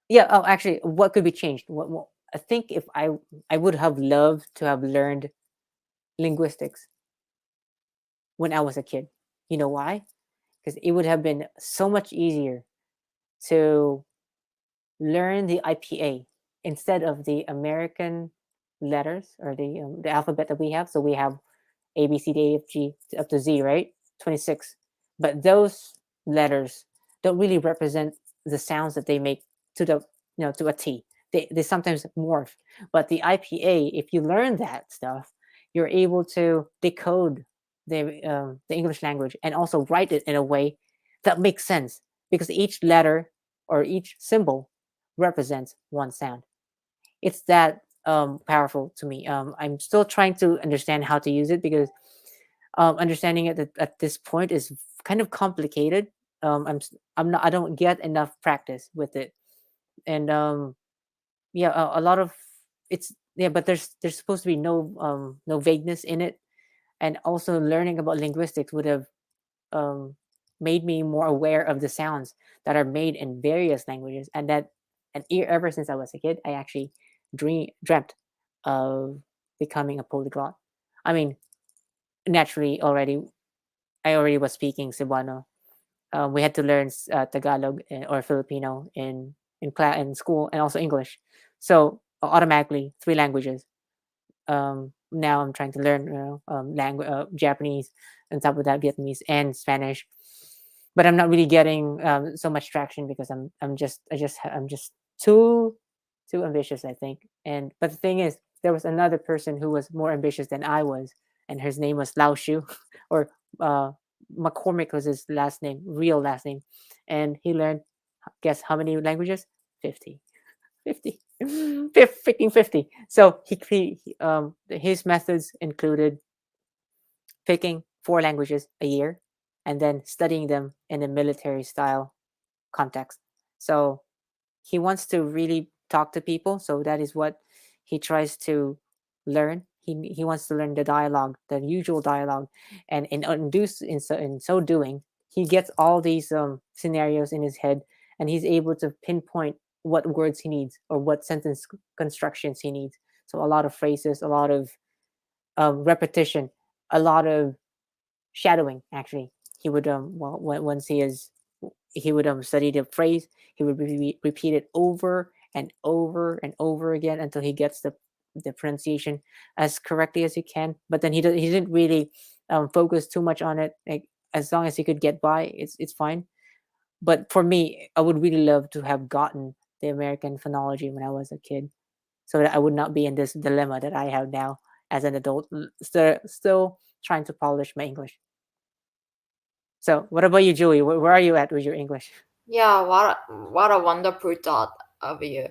Yeah. Oh, actually, what could be changed? What I think if I would have loved to have learned linguistics when I was a kid. You know why? Because it would have been so much easier to learn the IPA instead of the American letters or the alphabet that we have. So we have A, B, C, D, E, F, G up to Z, right? 26. But those letters don't really represent the sounds that they make to the to a T. They sometimes morph. But the IPA, if you learn that stuff, you're able to decode the English language and also write it in a way that makes sense because each letter or each symbol represents one sound. It's that powerful to me. I'm still trying to understand how to use it because understanding it at this point is kind of complicated. I'm not. I don't get enough practice with it, and yeah, a lot of it's yeah. But there's supposed to be no vagueness in it, and also learning about linguistics would have um, made me more aware of the sounds that are made in various languages, and ever since I was a kid, I actually dreamt of becoming a polyglot. I mean, naturally, I already was speaking Cebuano. We had to learn Tagalog or Filipino in school, and also English. So automatically, three languages. Now I'm trying to learn language Japanese, on top of that Vietnamese and Spanish. but I'm not really getting so much traction because I'm just too too ambitious, I think. And but the thing is, there was another person who was more ambitious than I was, and his name was Lao Shu, or uh, McCormick was his last name, real last name, and he learned, guess how many languages? 50. 50. Freaking 50. So his methods included picking 4 languages a year and then studying them in a military style context. So he wants to really talk to people. So that is what he tries to learn. He wants to learn the dialogue, the usual dialogue, and in so doing, he gets all these scenarios in his head, and he's able to pinpoint what words he needs or what sentence constructions he needs. So a lot of phrases, a lot of repetition, a lot of shadowing. Actually, he would once he would study the phrase, he would repeat it over and over and over again until he gets the pronunciation as correctly as he can. But then he didn't really focus too much on it. Like, as long as he could get by, it's fine. But for me, I would really love to have gotten the American phonology when I was a kid, so that I would not be in this dilemma that I have now as an adult, still trying to polish my English. So, what about you, Julie? Where are you at with your English? Yeah, what a wonderful thought of you.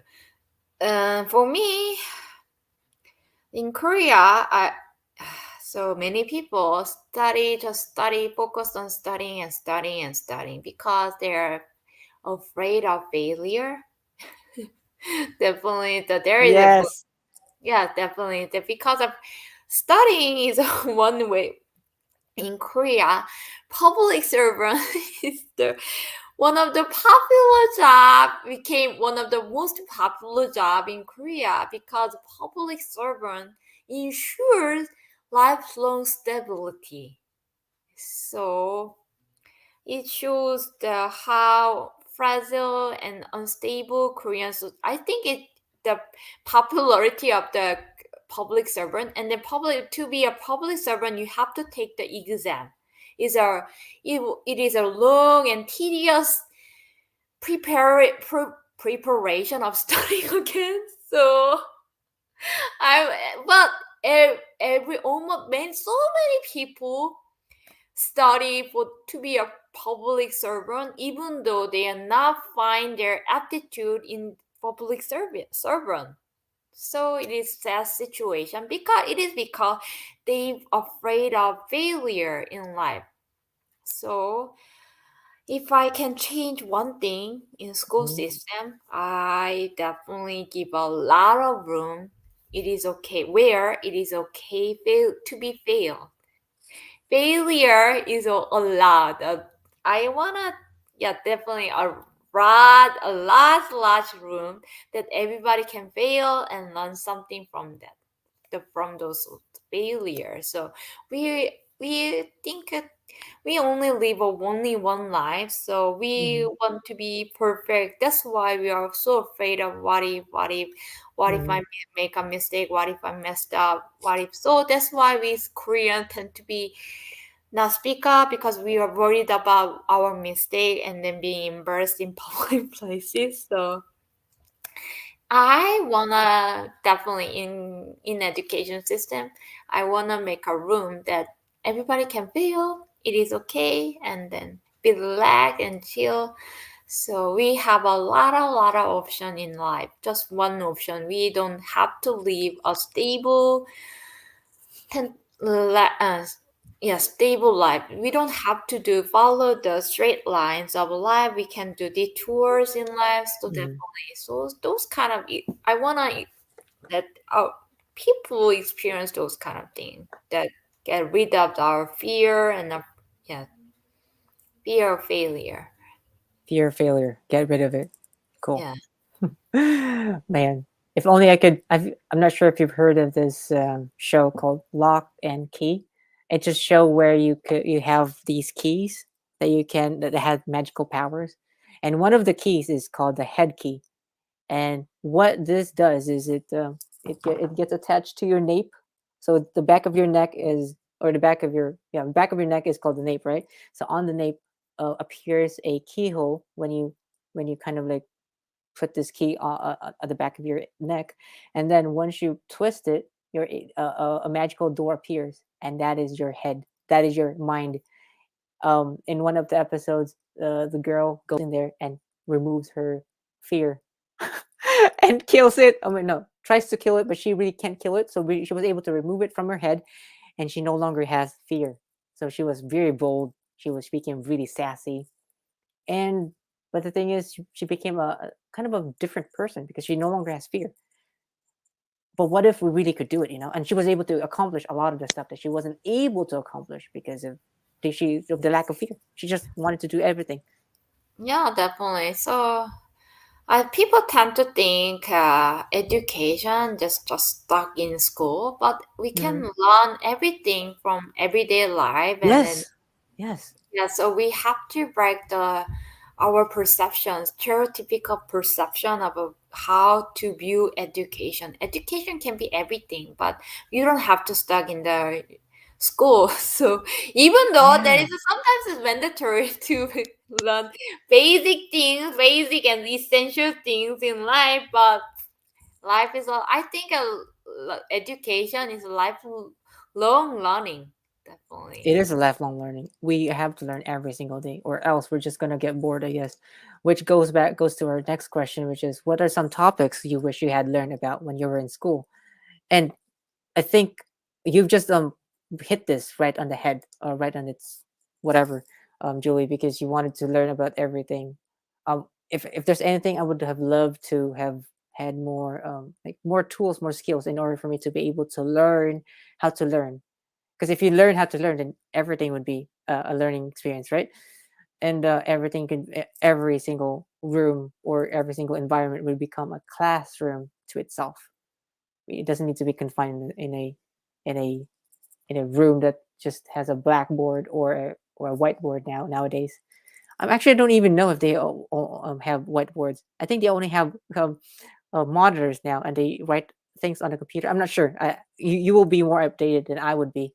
For me, in Korea, I so many people study, focus on studying and studying and studying because they're afraid of failure. Definitely, that there is a Yes. yeah, definitely because of studying is one way. In Korea, public servant is the one of the popular job became one of the most popular job in Korea because public servant ensures lifelong stability. So it shows the how fragile and unstable Korean. So I think the popularity of the public servant and the public to be a public servant you have to take the exam. Is a it is a long and tedious preparation of studying again. So but every almost so many people study for to be a public servant even though they are not find their aptitude in public servant. So it is that situation because they afraid of failure in life. So if I can change one thing in school Mhm. system, I definitely give a lot of room. It is okay where it is okay to be failed. Failure is allowed. I wanna, yeah, definitely large room that everybody can fail and learn something from that, from those failures. So we think we only live only one life, so we Mhm. want to be perfect. That's why we are so afraid of what if I Mhm. make a mistake, what if I messed up, what if. So that's why we Korean tend to be not speak up because we are worried about our mistake and then being embarrassed in public places. So I wanna definitely in education system, I wanna make a room that everybody can feel it is okay and then be relaxed and chill. So we have a lot of option in life. Just one option. We don't have to live a stable ten, yeah, stable life. We don't have to follow the straight lines of life. We can do detours in life. So Mhm. definitely, so those kind of I wanna that our people experience those kind of things that get rid of our fear and yeah, fear of failure. Fear of failure. Get rid of it. Cool. Yeah. Man, if only I could. I'm not sure if you've heard of this show called Lock and Key. It's a show where you have these keys that have magical powers, and one of the keys is called the head key. And what this does is it gets attached to your nape. So the back of your neck is, or the back of your, yeah, the back of your neck is called the nape, right? So on the nape, appears a keyhole when you kind of like put this key at the back of your neck, and then once you twist it, a magical door appears, and that is your head. That is your mind. In one of the episodes, the girl goes in there and removes her fear and kills it. I mean, no, tries to kill it, but she really can't kill it. So she was able to remove it from her head, and she no longer has fear. So she was very bold. She was speaking really sassy, and but the thing is, she became a kind of a different person because she no longer has fear. But what if we really could do it, you know? And she was able to accomplish a lot of the stuff that she wasn't able to accomplish because of the lack of fear. She just wanted to do everything. Yeah, definitely. So people tend to think education just stuck in school, but we can Hmm. learn everything from everyday life, and then Yes, yes, yeah. So we have to break the our perceptions, stereotypical perception of how to view education. Education can be everything, but you don't have to stuck in the school. So even though there yeah. is sometimes it's mandatory to learn basic things, basic and essential things in life, but life is all. I think education is lifelong learning, definitely. It is a lifelong learning. We have to learn every single day, or else we're just gonna get bored, I guess. Which goes to our next question, which is, what are some topics you wish you had learned about when you were in school? And I think you've just hit this right on the head, or right on its whatever, Julie, because you wanted to learn about everything. If there's anything I would have loved to have had more like more tools, more skills in order for me to be able to learn how to learn. Because if you learn how to learn, then everything would be a learning experience, right? And every single room or every single environment would become a classroom to itself. It doesn't need to be confined in a in a room that just has a blackboard or a whiteboard nowadays. I don't even know if they all have whiteboards. I think they only have monitors now, and they write things on the computer. I'm not sure. You will be more updated than I would be.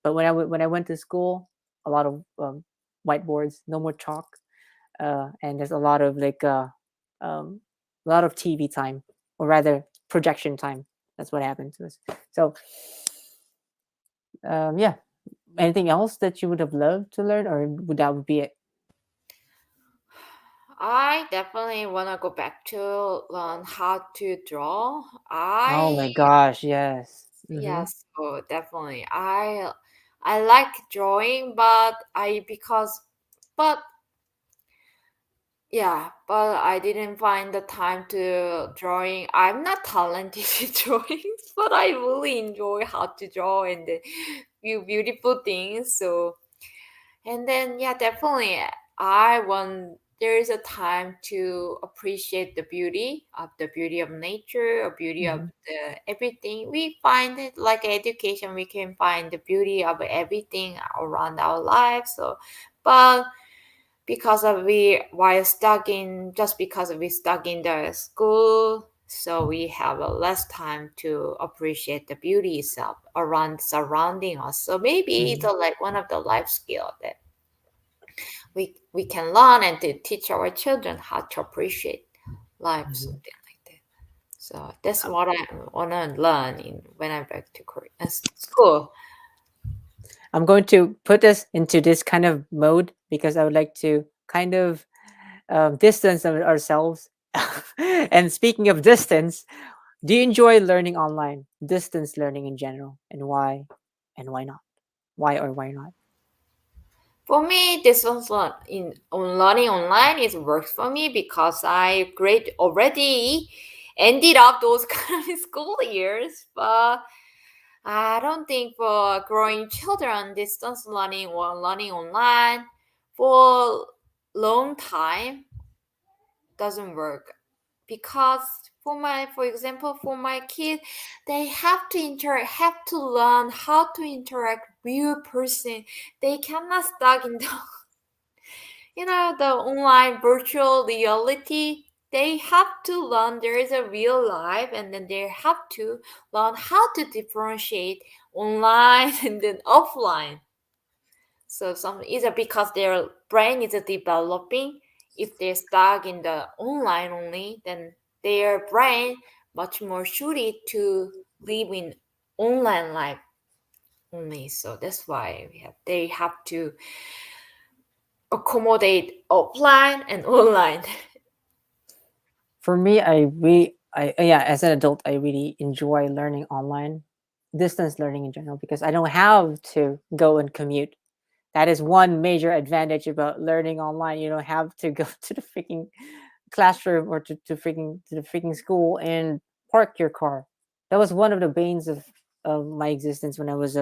But when I went to school, a lot of whiteboards, no more chalk, and there's um, a lot of TV time, or rather projection time. That's what happened to us. So yeah. Anything else that you would have loved to learn, or would that would be it? I definitely want to go back to learn how to draw. Oh my gosh, yes. Mm-hmm. Yes, so definitely. I like drawing, but I because but yeah, but I didn't find the time to drawing. I'm not talented in drawings, but I really enjoy how to draw and view beautiful things. So and then, yeah, definitely, I want there is a time to appreciate the beauty of nature, or beauty of Mm-hmm. the everything. We find it like education. We can find the beauty of everything around our lives. So, but because of we while stuck in just because we stuck in the school, so we have a less time to appreciate the beauty itself around surrounding us. So maybe it's Mm-hmm. like one of the life skill that we can learn and to teach our children how to appreciate life, Mm-hmm. something like that. So that's what I want to learn in when I back to Korea school. I'm going to put us into this kind of mode because I would like to kind of distance ourselves. And speaking of distance, do you enjoy learning online, distance learning in general, and why not? Why or why not? For me, this was in on learning online is works for me because I grade already ended up those kind of school years, but I don't think for growing children, distance learning or learning online for long time doesn't work because for example for my kid they have to interact have to learn how to interact real person. They cannot stuck in the the online virtual reality. They have to learn there is a real life, and then they have to learn how to differentiate online and then offline. So some either because their brain is developing, if they're stuck in the online only, then their brain much more suited to live in online life only. So that's why they have to accommodate offline and online. For me, yeah, as an adult, I really enjoy learning online, distance learning in general, because I don't have to go and commute. That is one major advantage about learning online. You don't have to go to the freaking classroom or to the freaking school and park your car. That was one of the banes of my existence when I was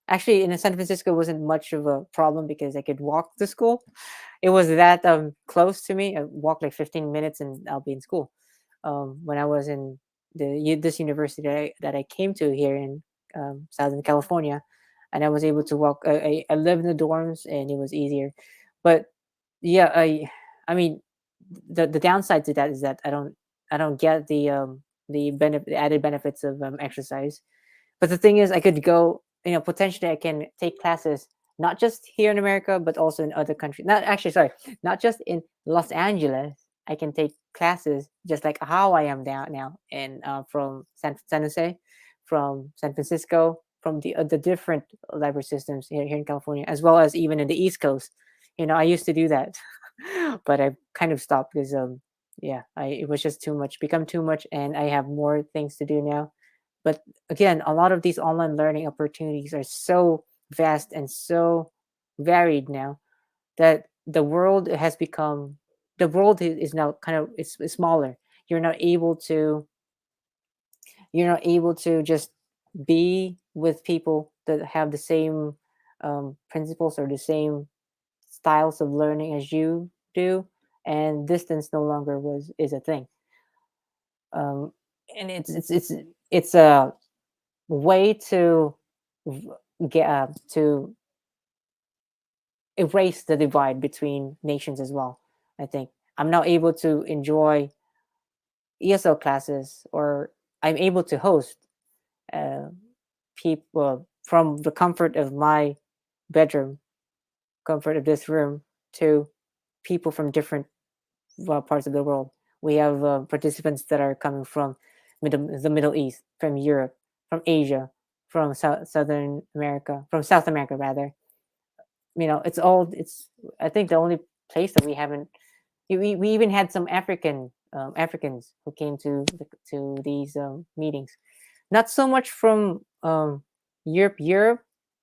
actually in San Francisco. Wasn't much of a problem because I could walk to school. It was that close to me. I walk like 15 minutes and I'll be in school. When I was in this university that I came to here in Southern California, and I was able to walk. I lived in the dorms, and it was easier. But yeah, I mean, the downside to that is that I don't get the added benefits of exercise. But the thing is, I could go. Potentially, I can take classes not just here in America, but also in other countries. Not actually, sorry, not just in Los Angeles. I can take classes just like how I am down now, and from San Jose, from San Francisco, from the different library systems here in California, as well as even in the East Coast. I used to do that, but I kind of stopped because yeah, it was just too much, become too much, and I have more things to do now. But again, a lot of these online learning opportunities are so vast and so varied now that the world is now kind of it's smaller. You're not able to just be with people that have the same principles or the same styles of learning as you do, and distance no longer was is a thing. um, and it's a way to v- get to erase the divide between nations as well. I think I'm now able to enjoy ESL classes, or I'm able to host uh, people from the comfort of my bedroom, comfort of this room, to people from different parts of the world. We have participants that are coming from the Middle East, from Europe, from Asia, from Southern America, from South America rather. It's all it's. I think the only place that we haven't. We even had some Africans who came to these meetings. Not so much from Europe,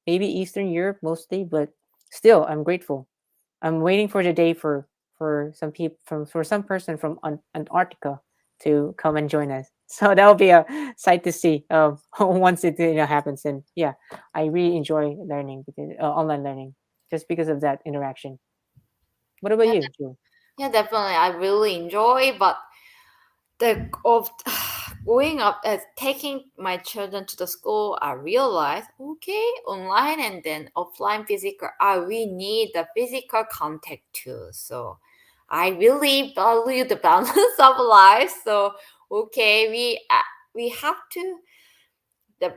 maybe Eastern Europe mostly, but still, I'm grateful. I'm waiting for the day for some people for some person from Antarctica to come and join us. So that'll be a sight to see once it happens. And yeah, I really enjoy learning because online learning just because of that interaction. What about Yeah, you, June? yeah, definitely. I really enjoy, but the of going up taking my children to the school, I realized okay, online and then offline physical, we need the physical contact too. So I really value the balance of life. So okay, we have to the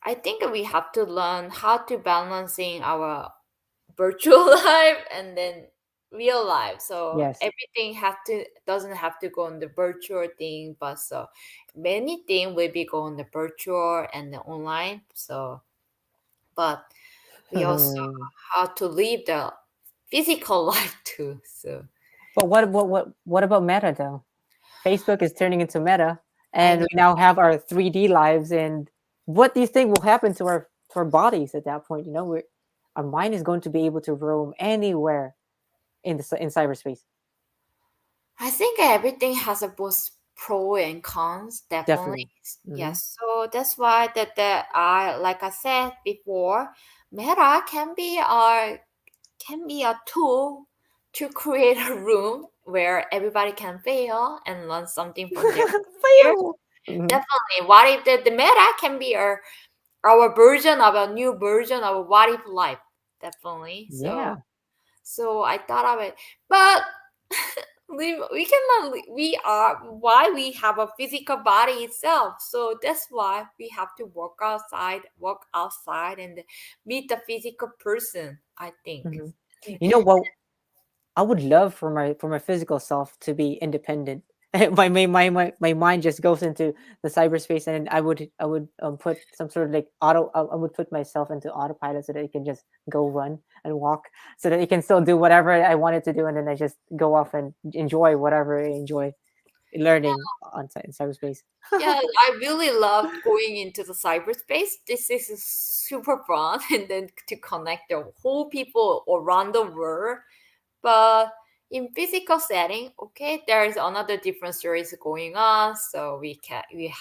I think we have to learn how to balancing our virtual life and then real life. So Yes. everything have to doesn't have to go on the virtual thing, but so many things will be go on the virtual and the online. So but we also have to live the physical life too. So But what about Meta though? Facebook is turning into Meta, I and know we now have our 3D lives. And what do you think will happen to our bodies at that point? Our mind is going to be able to roam anywhere in cyberspace. I think everything has a both pro and cons, definitely. Definitely. Hmm. Yes. So that's why that I like I said before, Meta can be a tool to create a room where everybody can fail and learn something from their peers. Fail. Hmm. Definitely. What if the Meta can be our version of a new version of what if life? Definitely. So Yeah. so I thought of it. But we cannot we are why we have a physical body itself, so that's why we have to walk outside and meet the physical person, I think. Mhm. You know what? I would love for my physical self to be independent. My mind just goes into the cyberspace, and I would put some sort of like I would put myself into autopilot so that it can just go run and walk, so that it can still do whatever I wanted to do, and then I just go off and enjoy whatever I enjoy learning on in cyberspace. Yeah, I really loved going into the cyberspace. This is super fun, and then to connect the whole people around the world. But in physical setting, okay, there is another different stories going on. So we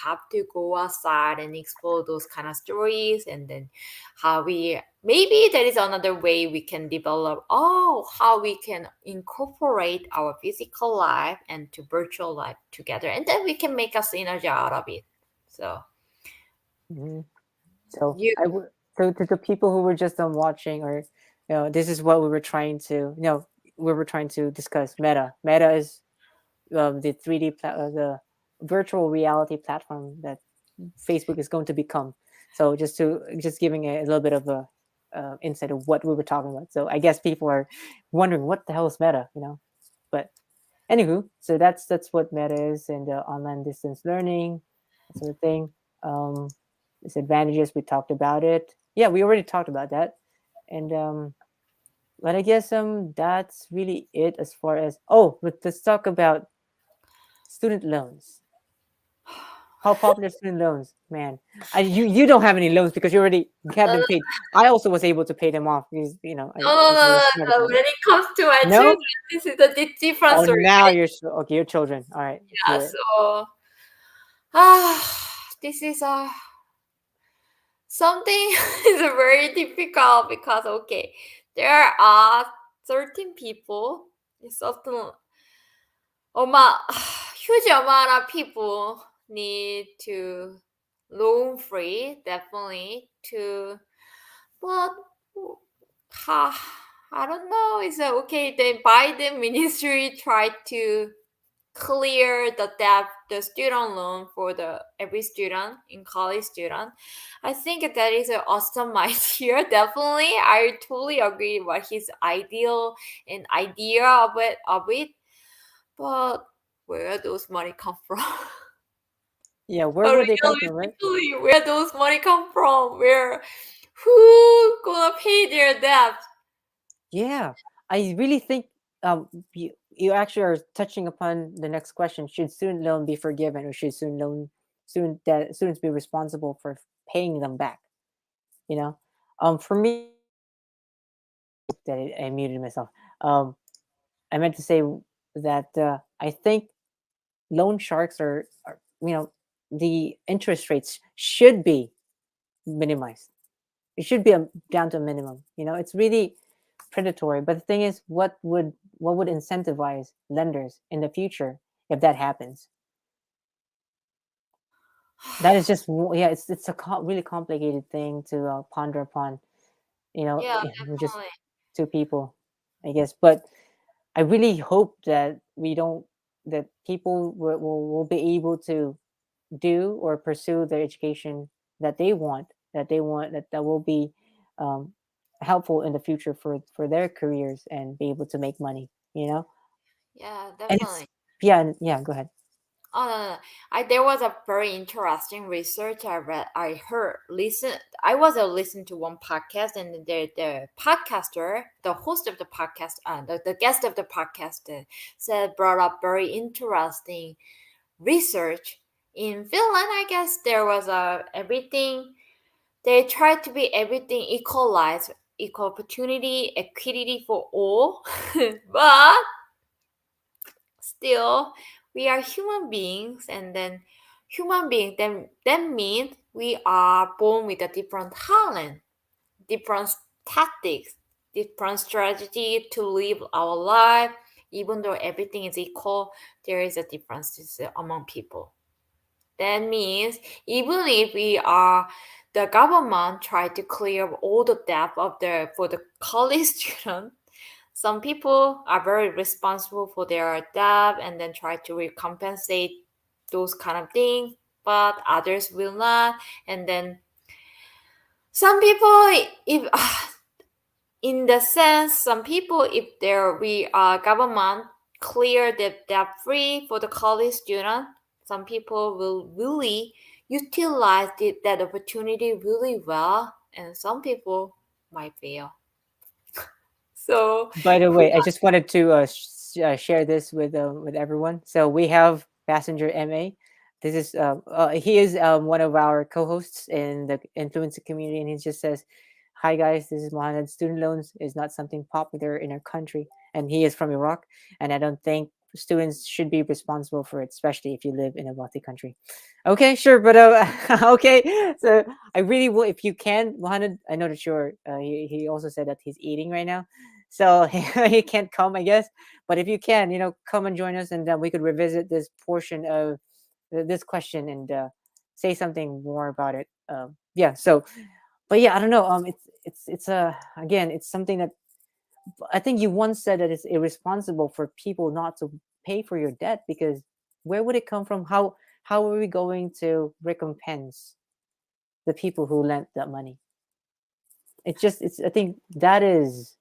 have to go outside and explore those kind of stories, and then how we maybe there is another way we can develop. Oh, how we can incorporate our physical life and to virtual life together, and then we can make a synergy out of it. So Mhm. So you I would so to the people who were just watching, or this is what we were trying to we were trying to discuss. Meta is the 3D the virtual reality platform that Facebook is going to become. So just giving a little bit of a insight of what we were talking about. So I guess people are wondering what the hell is Meta, But anywho, so that's what Meta is, and online distance learning, that sort of thing. Um, Disadvantages, we talked about it. Yeah, we already talked about that, and but I guess that's really it as far as let's talk about student loans. How popular student loans, man? You don't have any loans because you have them paid. I also was able to pay them off because no, no, I no, was no, smart no. about it. When it comes to my children, No, this is a different oh, story. now you're okay. Your children. All right, let's Yeah, hear it. so this is something is very difficult because okay, there are certain people, certain amount, huge amount of people need to loan free, definitely to, but ha, I don't know. It's okay. The Biden ministry tried to clear the debt, the student loan for the every student in college student. I think that is an awesome idea. Definitely, I totally agree what his ideal and idea of it. But where those money come from? Yeah, where But would they come from, right? realistically, where those money come from? Where who gonna pay their debt? Yeah, I really think you actually are touching upon the next question. Should student loan be forgiven, or should students be responsible for paying them back? You know, for me, that I muted myself. Um, I meant to say that I think loan sharks are the interest rates should be minimized. It should be down to a minimum. It's really predatory. But the thing is, what would incentivize lenders in the future if that happens? That is just yeah, it's a really complicated thing to ponder upon. Yeah, We're just definitely. two people, I guess. But I really hope that we don't that people will be able to do or pursue their education that they want, that will be um, helpful in the future for their careers and be able to make money. Yeah, And it's definitely. yeah. Go ahead. Oh, no, no. There was a very interesting research I read. I was listen to one podcast, and the podcaster, the host of the podcast, the guest of the podcast, said brought up very interesting research in Finland. I guess there was everything. They tried to be everything equalized, equal opportunity, equity for all, but still we are human beings, and then human being then that means we are born with a different talent, different tactics, different strategy to live our life. Even though everything is equal, there is a difference among people. That means even if we are the government try to clear all the debt of the for the college student, Some people are very responsible for their debt and then try to recompensate those kind of things, but others will not. And then some people, if in the sense, some people, if there we are government clear that debt free for the college student, some people will really utilize that opportunity really well, and some people might fail. So By the way, I just wanted to share this with everyone. So we have passenger Ma. This is he is one of our co-hosts in the influencer community, and he just says, "Hi guys, this is Mohammed. Student loans is not something popular in our country, and he is from Iraq, and I don't think students should be responsible for it, especially if you live in a wealthy country." Okay, sure, but okay. So I really will, if you can, Mohammed. I know that you're. He also said that he's eating right now, so he can't come, I guess. But if you can, come and join us, and then we could revisit this portion of this question and say something more about it. Yeah. So, but yeah, I don't know. It's again, it's something that I think you once said that it's irresponsible for people not to pay for your debt because where would it come from? How are we going to recompense the people who lent that money? It's I think that is,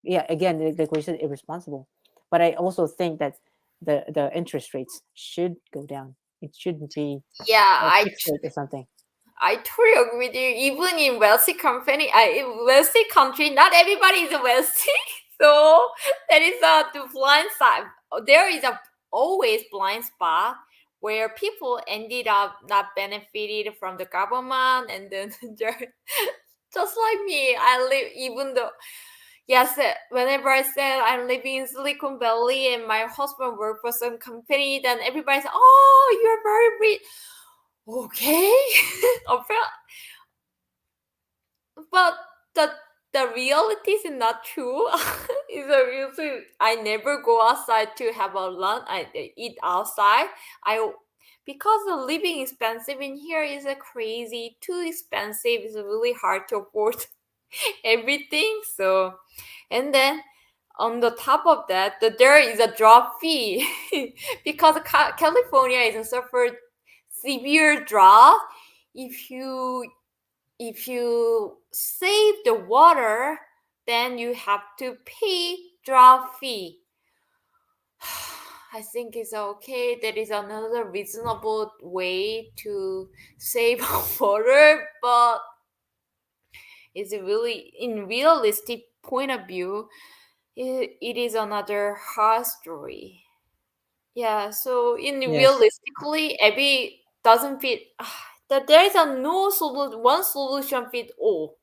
yeah, again, like we said, irresponsible. But I also think that the interest rates should go down. It shouldn't be yeah, a fixed rate or something. I totally agree with you. Even in wealthy company, in wealthy country, not everybody is wealthy. So that is the blind side. There is a always blind spot where people ended up not benefited from the government, and then they're just like me. I live even though yes, whenever I said I'm living in Silicon Valley and my husband worked for some company, then everybody said, "Oh, you're very rich." Okay, but the the reality is not true. Is a real. I never go outside to have a lunch. I eat outside. I because the living expensive in here is a crazy too expensive. It's really hard to afford everything. So, and then on the top of that, there is a drop fee because California is suffered severe drought. If you save the water, then you have to pay drought fee. I think it's okay. There is another reasonable way to save water, but it's really in realistic point of view, it is another hard story. Yeah, so in Yes, realistically, every doesn't fit. That there is a no solution, one solution fit all.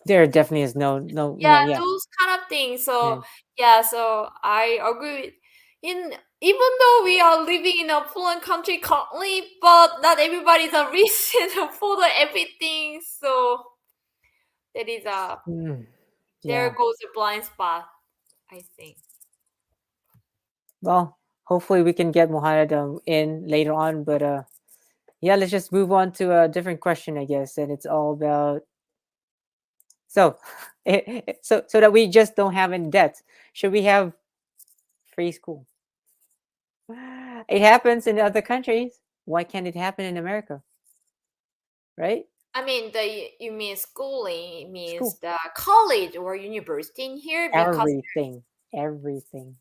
there definitely is no, Yeah, yeah, those kind of things. So yeah. yeah, so I agree with in even though we are living in a affluent country currently, but not everybody's a reason to follow everything. So that is a Mm, there yeah. goes a blind spot, I think. Well, hopefully we can get Muhammad in later on, but yeah, let's just move on to a different question, I guess, and it's all about so so that we just don't have any debt. Should we have free school? It happens in other countries. Why can't it happen in America? Right? I mean, the you mean schooling means School. the college or university in here because Everything. Everything.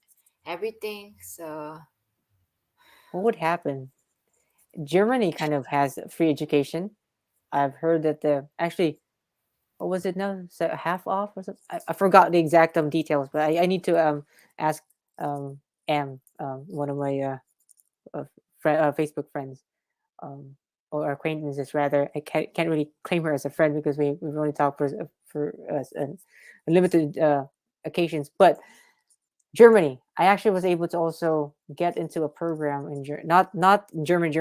everything. So What would happen? Germany kind of has free education. I've heard that the actually what was it now? So half off or something? I forgot the exact details, but I need to ask um one of my Facebook friends um or acquaintances rather. I can't really claim her as a friend because we've only talked for limited occasions. But Germany, I actually was able to also get into a program in not in German.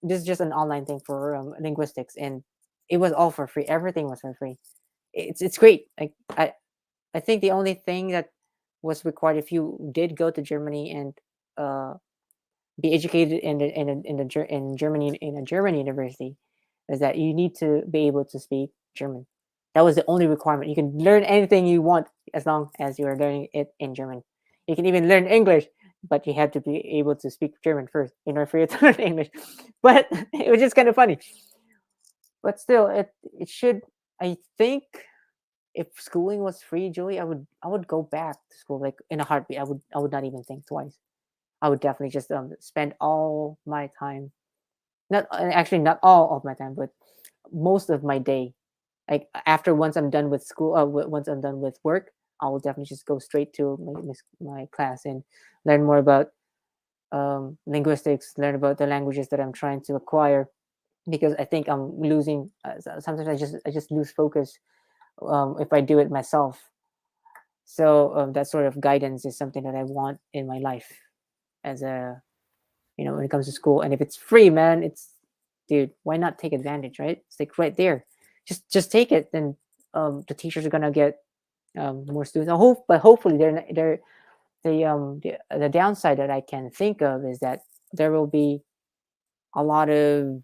This is just an online thing for linguistics, and it was all for free. Everything was for free. It's great. Like I think the only thing that was required if you did go to Germany and uh, be educated in Germany in a German university is that you need to be able to speak German. That was the only requirement. You can learn anything you want as long as you are learning it in German. You can even learn English, but you have to be able to speak German first in order for you to learn English. But it was just kind of funny. But still, it should. I think if schooling was free, Julie, I would go back to school like in a heartbeat. I would not even think twice. I would definitely just spend all my time, not actually not all of my time, but most of my day. Like after once I'm done with school, once I'm done with work, I will definitely just go straight to my class and learn more about linguistics, learn about the languages that I'm trying to acquire. Because I think I'm losing. Sometimes I just lose focus if I do it myself. So that sort of guidance is something that I want in my life as a when it comes to school. And if it's free, man, it's dude, why not take advantage, right? It's like right there. Just take it. Then the teachers are gonna get more students. I hope, but hopefully they're the downside that I can think of is that there will be a lot of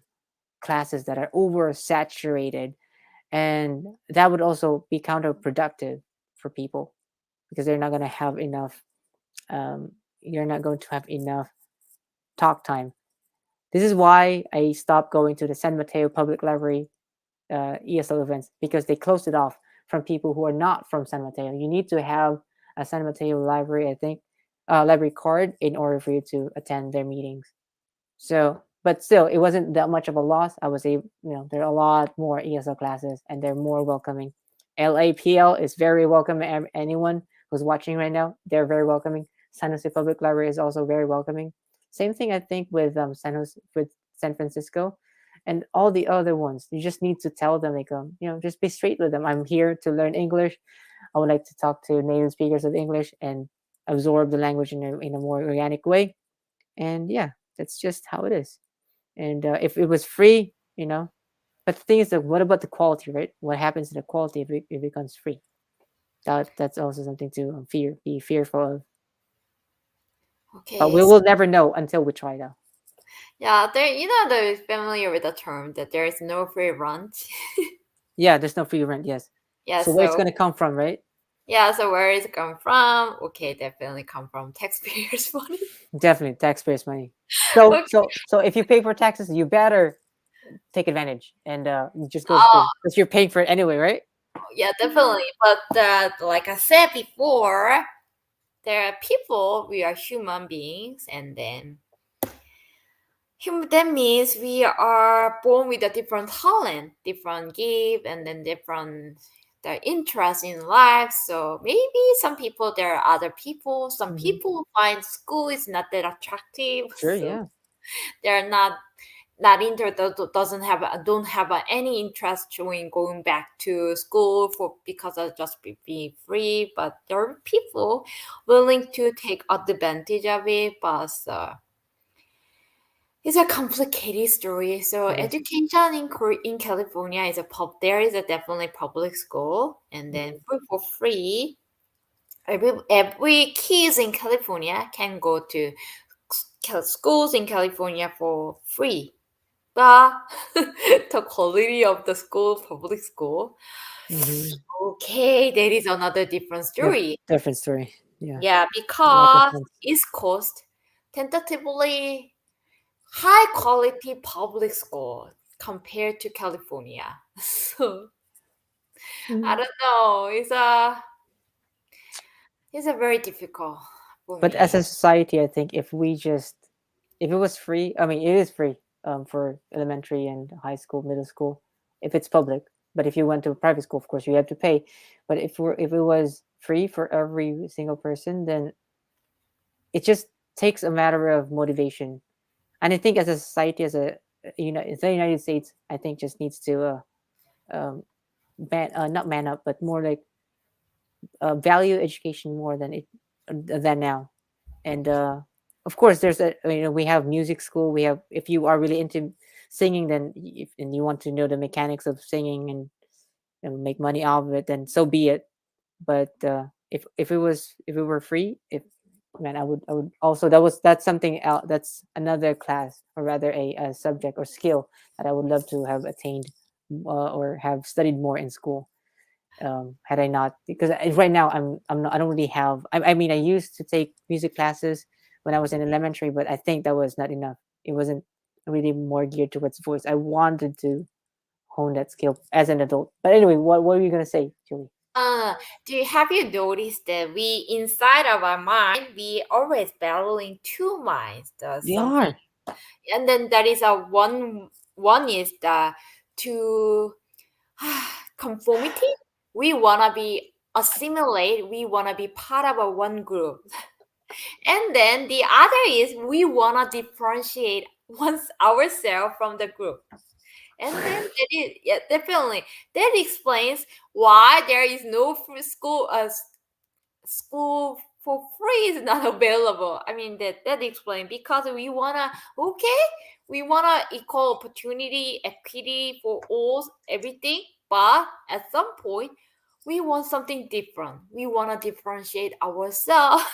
classes that are oversaturated, and that would also be counterproductive for people because they're not going to have enough. Um, you're not going to have enough talk time. This is why I stopped going to the San Mateo Public Library ESL events because they closed it off from people who are not from San Mateo. You need to have a San Mateo library, I think, library card in order for you to attend their meetings. So, but still, it wasn't that much of a loss. I was able, there are a lot more ESL classes and they're more welcoming. LAPL is very welcoming. Anyone who's watching right now, they're very welcoming. San Jose Public Library is also very welcoming. Same thing, I think, with San Francisco, and all the other ones. You just need to tell them, like, just be straight with them. I'm here to learn English. I would like to talk to native speakers of English and absorb the language in a more organic way. And yeah, that's just how it is. And if it was free, but the thing is that what about the quality, right? What happens to the quality if it becomes free? That's also something to be fearful of. But Okay. we will never know until we try, though. Yeah, there. They're familiar with the term that there is no free lunch. Yeah, there's no free rent. Yes. Yeah. So where it's So gonna come from, right? yeah. So where is it come from? Okay, definitely come from taxpayers' money. Definitely taxpayers' money. So Okay. so so if you pay for taxes, you better take advantage and just go to Oh, school because you're paying for it anyway, right? yeah, definitely. But like I said before, there are people. We are human beings, and then that means we are born with a different talent, different gift, and then different the interest in life. So maybe some people, there are other people. Some Hmm. people find school is not that attractive, Sure. so Yeah. they're not doesn't have don't have any interest in going back to school for because of just being free. But there are people willing to take advantage of it, but. It's a complicated story. So It is. education in California is there is a definitely public school, and then Mhm. for free. Every kids in California can go to schools in California for free. But the quality of the school, public school, Mhm. okay, that is another different Yep. story. Different story. Yeah. Yeah, Lack of because funds. East Coast tentatively high quality public school compared to California. So I Mhm. don't know. It's a very difficult for But as me. a society, I think if it was free, I mean, it is free for elementary and high school, middle school, if it's public. But if you went to a private school, of course, you have to pay. But if it was free for every single person, then it just takes a matter of motivation. And I think as a society, the United States, I think just needs to not man up, but more like value education more than now. And of course there's we have music school. We have, if you are really into singing, then and you want to know the mechanics of singing and make money out of it, then so be it. But if it were free, if man, I would also, that's something else, that's another class, or rather a subject or skill that I would love to have attained or have studied more in school. Had I not, because right now I'm not, I don't really have. I mean, I used to take music classes when I was in elementary, but I think that was not enough. It wasn't really more geared towards voice. I wanted to hone that skill as an adult. But anyway, what were you gonna say, Julie? Uh, have you noticed that we inside of our mind we always battling two minds, the They something, are and then that is a one is the to conformity. We wanna be assimilate. We wanna be part of a one group, and then the other is we wanna differentiate once ourselves from the group. And then that is, yeah, definitely that explains why there is no free school school for free is not available. I mean that explains because we wanna, okay, we wanna equal opportunity, equity for all everything, but at some point we want something different. We wanna differentiate ourselves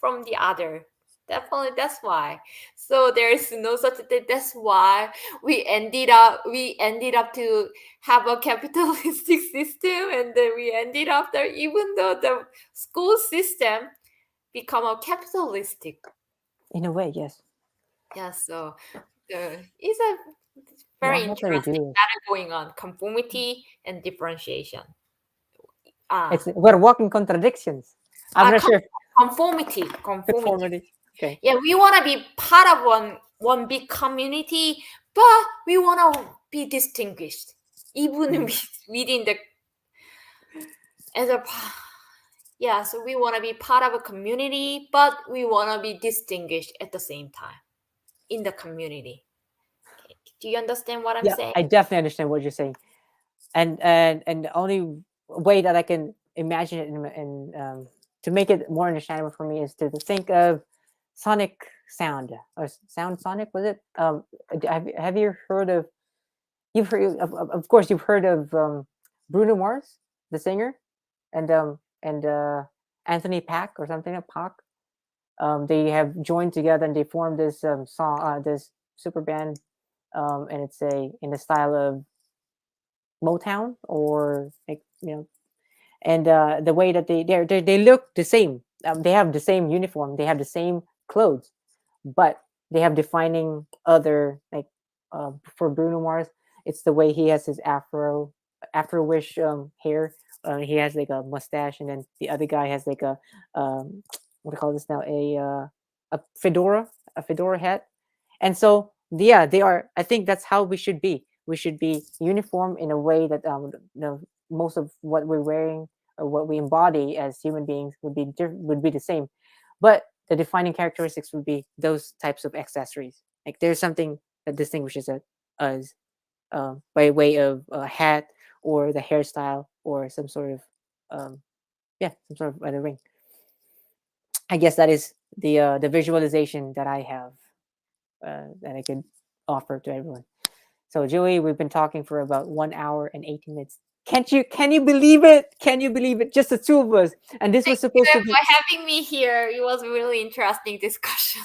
from the other. Definitely, that's why. So there is no such thing. That's why we ended up to have a capitalistic system, and then we ended up there. Even though the school system become a capitalistic, in a way, yes. yeah. So it's a Why very how do we interesting do matter going on: conformity and differentiation. this? Ah, We're walking contradictions. I'm uh, not sure if conformity. conformity. Okay. Yeah, we want to be part of one big community, but we want to be distinguished even Mhm. within the as a yeah. So we want to be part of a community, but we want to be distinguished at the same time in the community. Okay. Do you understand what I'm Yeah, saying? I definitely understand what you're saying, and the only way that I can imagine it to make it more understandable for me is to think of sonic sound or sound sonic, was it? Have you heard of, you've heard of course you've heard of Bruno Mars, the singer, and Anthony Pack or something like Pac. They have joined together and they formed this song, this super band, and it's a in the style of Motown, or like, and the way that they look the same. They have the same uniform, they have the same clothes, but they have defining other, like, for Bruno Mars, it's the way he has his afro-wish hair. He has like a mustache, and then the other guy has like a what do you call this now, a fedora hat. And so yeah, they are, I think that's how we should be. We should be uniform in a way that most of what we're wearing or what we embody as human beings would be the same, but the defining characteristics would be those types of accessories. Like there's something that distinguishes us, by way of a hat or the hairstyle or some sort of um, yeah, some sort of other ring. I guess that is the visualization that I have, that I could offer to everyone. So Joey, we've been talking for about 1 hour and 18 minutes. Can you believe it? Can you believe it? Just the two of us. And this was Thank supposed you to be, for having me here. It was a really interesting discussion.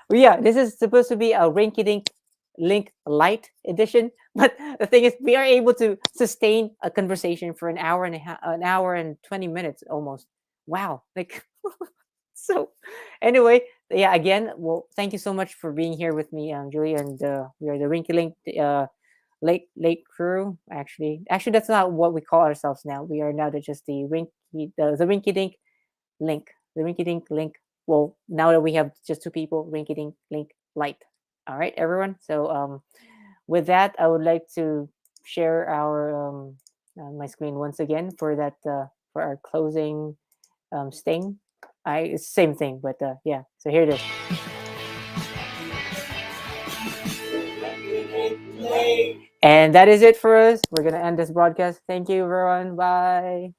well, yeah, this is supposed to be a Rinky Dink Link Lite edition. But the thing is, we are able to sustain a conversation for an hour and 20 minutes almost. Wow. Like, so anyway, yeah, again, well, thank you so much for being here with me, Julie. And we are the Rinky Link Lake crew. Actually, that's not what we call ourselves now. We are now just the Rinky Dink Link, the Rinky Dink Link. Well, now that we have just two people, Rinky Dink Link Light. All right, everyone. So with that, I would like to share our my screen once again for that for our closing sting. It's same thing, but yeah. So here it is. And that is it for us. We're gonna end this broadcast. Thank you, everyone. Bye.